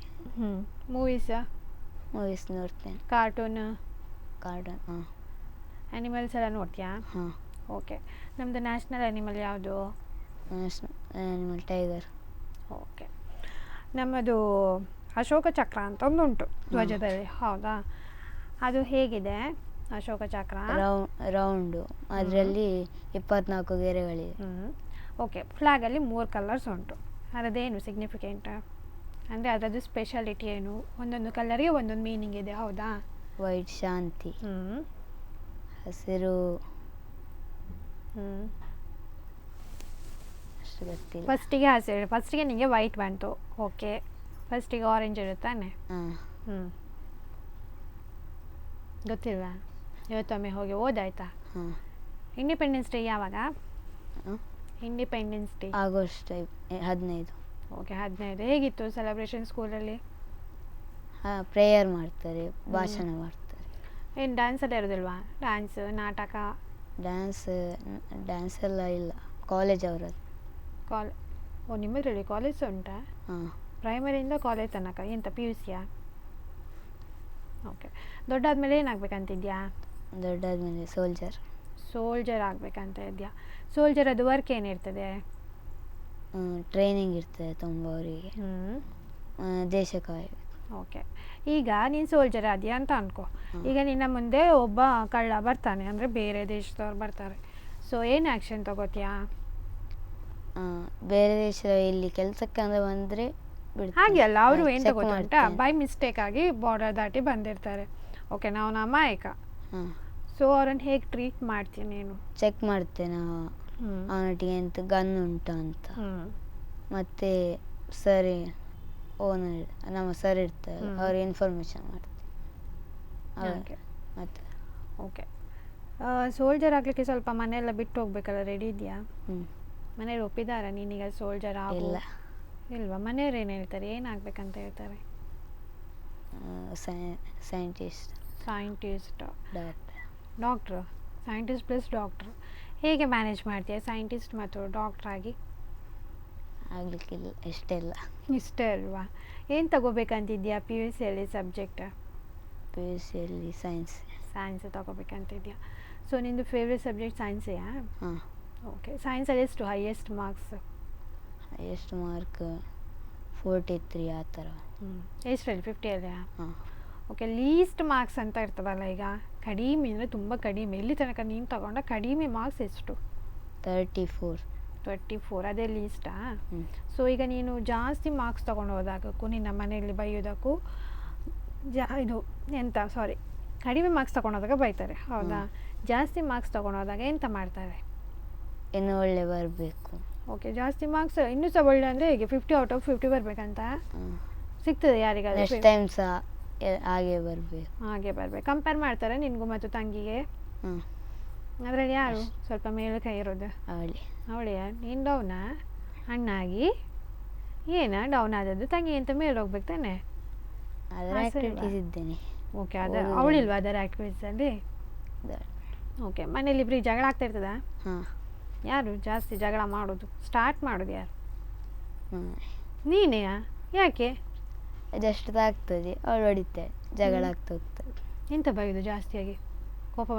Speaker 1: ಮೂವೀಸ?
Speaker 2: ಮೂವೀಸ್ ನೋಡ್ತೇನೆ.
Speaker 1: ಕಾರ್ಟೂನ್?
Speaker 2: ಕಾರ್ಟೂನ್. ಹಾಂ.
Speaker 1: ಆ್ಯನಿಮಲ್ಸ್ ಎಲ್ಲ ನೋಡ್ತೀಯಾ?
Speaker 2: ಹಾಂ.
Speaker 1: ಓಕೆ, ನಮ್ಮದು ನ್ಯಾಷನಲ್ ಆ್ಯನಿಮಲ್ ಯಾವುದು?
Speaker 2: National animal tiger.
Speaker 1: ಓಕೆ, ನಮ್ಮದು ಅಶೋಕ ಚಕ್ರ ಅಂತ ಒಂದು ಉಂಟು ಧ್ವಜದಲ್ಲಿ, ಹೌದಾ? ಅದು ಹೇಗಿದೆ ಅಶೋಕ ಚಕ್ರ?
Speaker 2: ರೌಂಡು, ಅದರಲ್ಲಿ 24 ಗೆರೆಗಳಿವೆ.
Speaker 1: ಓಕೆ, ಫ್ಲ್ಯಾಗಲ್ಲಿ 3 ಕಲರ್ಸ್ ಉಂಟು. ಅದರದ್ದೇನು ಸಿಗ್ನಿಫಿಕೆಂಟ್ ಅಂದರೆ ಅದರದ್ದು ಸ್ಪೆಷಾಲಿಟಿ ಏನು? ಒಂದೊಂದು ಕಲರಿಗೆ ಒಂದೊಂದು ಮೀನಿಂಗ್ ಇದೆ, ಹೌದಾ?
Speaker 2: ವೈಟ್ ಶಾಂತಿ, ಹಸಿರು ಅಷ್ಟು ಗೊತ್ತಿಲ್ಲ.
Speaker 1: ಫಸ್ಟಿಗೆ ಹಸಿರು, ಫಸ್ಟಿಗೆ ನಿಮಗೆ ವೈಟ್ ಬಂತು. ಓಕೆ, ಫಸ್ಟಿಗೆ ಆರೆಂಜ್ ಇರುತ್ತಾನೆ.
Speaker 2: ಹಾಂ.
Speaker 1: ಗೊತ್ತಿಲ್ವಾ? ಇವತ್ತೊಮ್ಮೆ ಹೋಗಿ ಓದಾಯ್ತಾ?
Speaker 2: ಹಾಂ.
Speaker 1: ಇಂಡಿಪೆಂಡೆನ್ಸ್ ಡೇ ಯಾವಾಗ? Independence day
Speaker 2: August 15.
Speaker 1: ಓಕೆ, 15. ಹೇಗಿತ್ತು ಸೆಲೆಬ್ರೇಷನ್ ಸ್ಕೂಲಲ್ಲಿ?
Speaker 2: ಹಾಂ, ಪ್ರೇಯರ್ ಮಾಡ್ತಾರೆ, ಭಾಷಣ ಮಾಡ್ತಾರೆ.
Speaker 1: ಏನು ಡ್ಯಾನ್ಸ್ ಎಲ್ಲ ಇರೋದಿಲ್ವಾ? ಡ್ಯಾನ್ಸ್, ನಾಟಕ?
Speaker 2: ಡ್ಯಾನ್ಸ್ ಎಲ್ಲ ಇಲ್ಲ, ಕಾಲೇಜ್ ಅವರದ್ದು.
Speaker 1: ಓ, ನಿಮ್ಮದ್ರಲ್ಲಿ ಕಾಲೇಜ್ ಉಂಟಾ?
Speaker 2: ಹಾಂ.
Speaker 1: ಪ್ರೈಮರಿಯಿಂದ ಕಾಲೇಜ್ ತನಕ ಎಂತ PUCಯ? ಓಕೆ, ದೊಡ್ಡಾದ್ಮೇಲೆ ಏನಾಗಬೇಕಂತಿದ್ಯಾ?
Speaker 2: ದೊಡ್ಡಾದ್ಮೇಲೆ ಸೋಲ್ಜರ್
Speaker 1: ಆಗಬೇಕಂತ ಇದೆಯಾ? ಸೋಲ್ಜರ್ ಅದು ವರ್ಕ್ ಏನಿರ್ತದೆ?
Speaker 2: ಟ್ರೈನಿಂಗ್ ಇರ್ತದೆ ತುಂಬ ಅವರಿಗೆ, ದೇಶ ಕಾಯಬೇಕು.
Speaker 1: ಓಕೆ, ಈಗ ನೀನು ಸೋಲ್ಜರ್ ಆದ್ಯಾ ಅಂತ ಅನ್ಕೋ. ಈಗ ನಿನ್ನ ಮುಂದೆ ಒಬ್ಬ ಕಳ್ಳ ಬರ್ತಾನೆ, ಅಂದರೆ ಬೇರೆ ದೇಶದವ್ರು ಬರ್ತಾರೆ. ಸೊ ಏನು ಆ್ಯಕ್ಷನ್ ತಗೋತೀಯಾ?
Speaker 2: ಬೇರೆ ದೇಶ ಇಲ್ಲಿ ಕೆಲಸಕ್ಕೆ ಅಂತ ಬಂದರೆ
Speaker 1: ಹಾಗೆ ಅಲ್ಲ, ಅವರು ಏನು ಗೊತ್ತುಂಟಾ, ಬೈ ಮಿಸ್ಟೇಕ್ ಆಗಿ ಬಾರ್ಡರ್ ದಾಟಿ ಬಂದಿರ್ತಾರೆ. ಓಕೆ, ನಾವು ಅಮಾಯಕ. ಸೊ ಅವ್ರನ್ನ ಹೇಗೆ ಟ್ರೀಟ್ ಮಾಡ್ತೀನಿ ನೀನು?
Speaker 2: ಚೆಕ್ ಮಾಡ್ತೇನೆ ಅವನಿಗೆ ಎಂತ ಗನ್ ಉಂಟಾ ಅಂತ. ಮತ್ತು ಸರಿ ಓನರ್ ನಮ್ಮ ಸರ್ ಇರ್ತಾರೆ, ಅವ್ರಿಗೆ ಇನ್ಫಾರ್ಮೇಷನ್ ಮಾಡ್ತೀನಿ. ಮತ್ತು
Speaker 1: ಓಕೆ, ಸೋಲ್ಜರ್ ಆಗಲಿಕ್ಕೆ ಸ್ವಲ್ಪ ಮನೆಯೆಲ್ಲ ಬಿಟ್ಟು ಹೋಗ್ಬೇಕಲ್ಲ, ರೆಡಿ ಇದೆಯಾ? ಮನೇಲಿ ಒಪ್ಪಿದಾರ ನೀನೀಗ ಸೋಲ್ಜರ್
Speaker 2: ಇಲ್ಲ.
Speaker 1: ಇಲ್ವಾ? ಮನೆಯವ್ರು ಏನು ಹೇಳ್ತಾರೆ, ಏನಾಗಬೇಕಂತ ಹೇಳ್ತಾರೆ?
Speaker 2: Scientist,
Speaker 1: doctor. Scientist plus doctor. ಹೇಗೆ ಮ್ಯಾನೇಜ್ ಮಾಡ್ತೀಯ ಸೈಂಟಿಸ್ಟ್ ಮತ್ತು ಡಾಕ್ಟ್ರ್ ಆಗಿ?
Speaker 2: ಆಗಲಿಕ್ಕಿಲ್ಲ, ಇಷ್ಟೇ
Speaker 1: ಅಲ್ವಾ? ಏನು ತಗೋಬೇಕಂತಿದ್ಯಾ PUCಯಲ್ಲಿ ಸಬ್ಜೆಕ್ಟ್?
Speaker 2: PUCಯಲ್ಲಿ ಸೈನ್ಸ್
Speaker 1: ತಗೋಬೇಕಂತಿದ್ಯಾ? ಸೊ ನಿಂದು ಫೇವ್ರೆಟ್ ಸಬ್ಜೆಕ್ಟ್ ಸೈನ್ಸೆಯಾ?
Speaker 2: ಹಾಂ.
Speaker 1: ಓಕೆ, ಸೈನ್ಸಲ್ಲಿ ಎಷ್ಟು ಹೈಯೆಸ್ಟ್ ಮಾರ್ಕ್ಸ್?
Speaker 2: ಹೈಯೆಸ್ಟ್ ಮಾರ್ಕ್ 43 ಆ ಥರ.
Speaker 1: ಎಷ್ಟರಲ್ಲಿ? 50
Speaker 2: ಹಾಂ.
Speaker 1: ಓಕೆ, ಲೀಸ್ಟ್ ಮಾರ್ಕ್ಸ್ ಅಂತ ಇರ್ತದಲ್ಲ, ಈಗ ಕಡಿಮೆ ಅಂದರೆ ತುಂಬ ಕಡಿಮೆ, ಇಲ್ಲಿ ತನಕ ನೀನು ತಗೊಂಡ ಕಡಿಮೆ ಮಾರ್ಕ್ಸ್ ಎಷ್ಟು? 34. ಅದೇ ಲೀಸ್ಟಾ? ಸೊ ಈಗ ನೀನು ಜಾಸ್ತಿ ಮಾರ್ಕ್ಸ್ ತೊಗೊಂಡು ಹೋದಾಗಕ್ಕೂ ನಿನ್ನ ಮನೆಯಲ್ಲಿ ಬೈಯೋದಕ್ಕೂ ಕಡಿಮೆ ಮಾರ್ಕ್ಸ್ ತೊಗೊಂಡೋದಾಗ ಬೈತಾರೆ, ಹೌದಾ? ಜಾಸ್ತಿ ಮಾರ್ಕ್ಸ್ ತೊಗೊಂಡೋದಾಗ ಎಂತ ಮಾಡ್ತಾರೆ?
Speaker 2: ಇನ್ನೂ ಒಳ್ಳೆ ಬರಬೇಕು.
Speaker 1: ಓಕೆ, ಜಾಸ್ತಿ ಮಾರ್ಕ್ಸ್ ಇನ್ನೂ ಸಹ ಒಳ್ಳೆ ಅಂದರೆ ಹೇಗೆ 50 ಔಟ್ ಆಫ್ 50 ಬರಬೇಕಂತ ಸಿಗ್ತದೆ ಯಾರಿಗಾದ್ರೂ?
Speaker 2: ನೆಕ್ಸ್ಟ್ ಟೈಮ್ ಸಹ ಹಾಗೆ
Speaker 1: ಬರಬೇಕು. ಕಂಪೇರ್ ಮಾಡ್ತಾರೆ ನಿನಗೂ ಮತ್ತು ತಂಗಿಗೆ? ಅದರಲ್ಲಿ ಯಾರು ಸ್ವಲ್ಪ ಮೇಲೆ ಕೈ ಇರೋದು? ಅವಳೆಯಾ? ನೀನು ಡೌನಾ ಅಣ್ಣಾಗಿ? ಡೌನ್ ಆದದ್ದು? ತಂಗಿ ಅಂತ ಮೇಲೆ ಹೋಗ್ಬೇಕು ತಾನೆ?
Speaker 2: ಇದ್ದೇನೆ.
Speaker 1: ಓಕೆ, ಅವಳಿಲ್ವಾ ಅದರ ಆ್ಯಕ್ಟಿವಿಟೀಸಲ್ಲಿ? ಓಕೆ, ಮನೇಲಿ ಇಬ್ಬರಿಗೆ ಜಗಳ ಆಗ್ತಾ ಇರ್ತದಾ? ಯಾರು ಜಾಸ್ತಿ ಜಗಳ ಮಾಡೋದು, ಸ್ಟಾರ್ಟ್ ಮಾಡೋದು ಯಾರು? ನೀನೆಯಾ? ಯಾಕೆ?
Speaker 2: ಜಸ್ಟ್ ಆಗ್ತದೆ, ಅವಳು ಹೊಡಿತಾಳೆ, ಜಗಳ ಆಗ್ತಾ ಹೋಗ್ತದೆ.
Speaker 1: ಎಂತ ಬೈಯೋದು ಜಾಸ್ತಿಯಾಗಿ? ಕೋಪ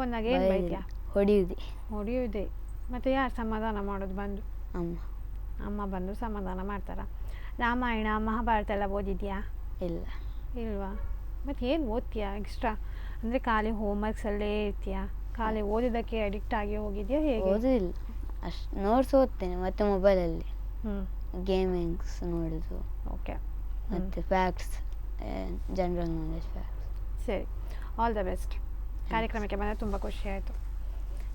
Speaker 1: ಬಂದಾಗ ಏನು ಬೈದ್ಯಾ? ಹೊಡೆಯುವುದೇ. ಮತ್ತು ಯಾರು ಸಮಾಧಾನ ಮಾಡೋದು ಬಂದು? ಅಮ್ಮ ಬಂದು ಸಮಾಧಾನ ಮಾಡ್ತಾರಾ? ರಾಮಾಯಣ ಮಹಾಭಾರತ ಎಲ್ಲ ಓದಿದ್ಯಾ? ಇಲ್ವಾ? ಮತ್ತು ಏನು ಓದ್ತೀಯಾ ಎಕ್ಸ್ಟ್ರಾ? ಅಂದರೆ ಖಾಲಿ ಹೋಮ್ವರ್ಕ್ಸಲ್ಲೇ ಇರ್ತೀಯಾ? ಖಾಲಿ ಓದಿದ್ದಕ್ಕೆ ಅಡಿಕ್ಟ್ ಆಗಿ ಹೋಗಿದ್ಯಾ ಹೇಗೆ?
Speaker 2: ಓದೋದಿಲ್ಲ, ಅಷ್ಟು ನೋಟ್ಸ್ ಓದ್ತೇನೆ, ಮತ್ತು ಮೊಬೈಲಲ್ಲಿ ಗೇಮಿಂಗ್ಸ್ ನೋಡೋದು.
Speaker 1: ಓಕೆ,
Speaker 2: ಮತ್ತು ಫ್ಯಾಕ್ಟ್ಸ್, ಜನರಲ್ ನಾಲೆಜ್ ಫ್ಯಾಕ್ಟ್ಸ್.
Speaker 1: ಸರಿ, ಆಲ್ ದ ಬೆಸ್ಟ್. ಕಾರ್ಯಕ್ರಮಕ್ಕೆ ಬಂದ ತುಂಬ ಖುಷಿ ಆಯಿತು.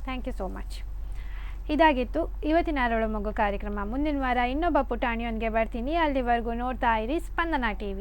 Speaker 1: Thank you so much. ಇದಾಗಿತ್ತು ಇವತ್ತಿನ ಅರಳು ಮಗು ಕಾರ್ಯಕ್ರಮ. ಮುಂದಿನ ವಾರ ಇನ್ನೊಬ್ಬ ಪುಟಾಣಿಯೊಂದಿಗೆ ಬರ್ತೀನಿ. ಅಲ್ಲಿವರೆಗೂ ನೋಡ್ತಾ ಇರಿ ಸ್ಪಂದನ TV.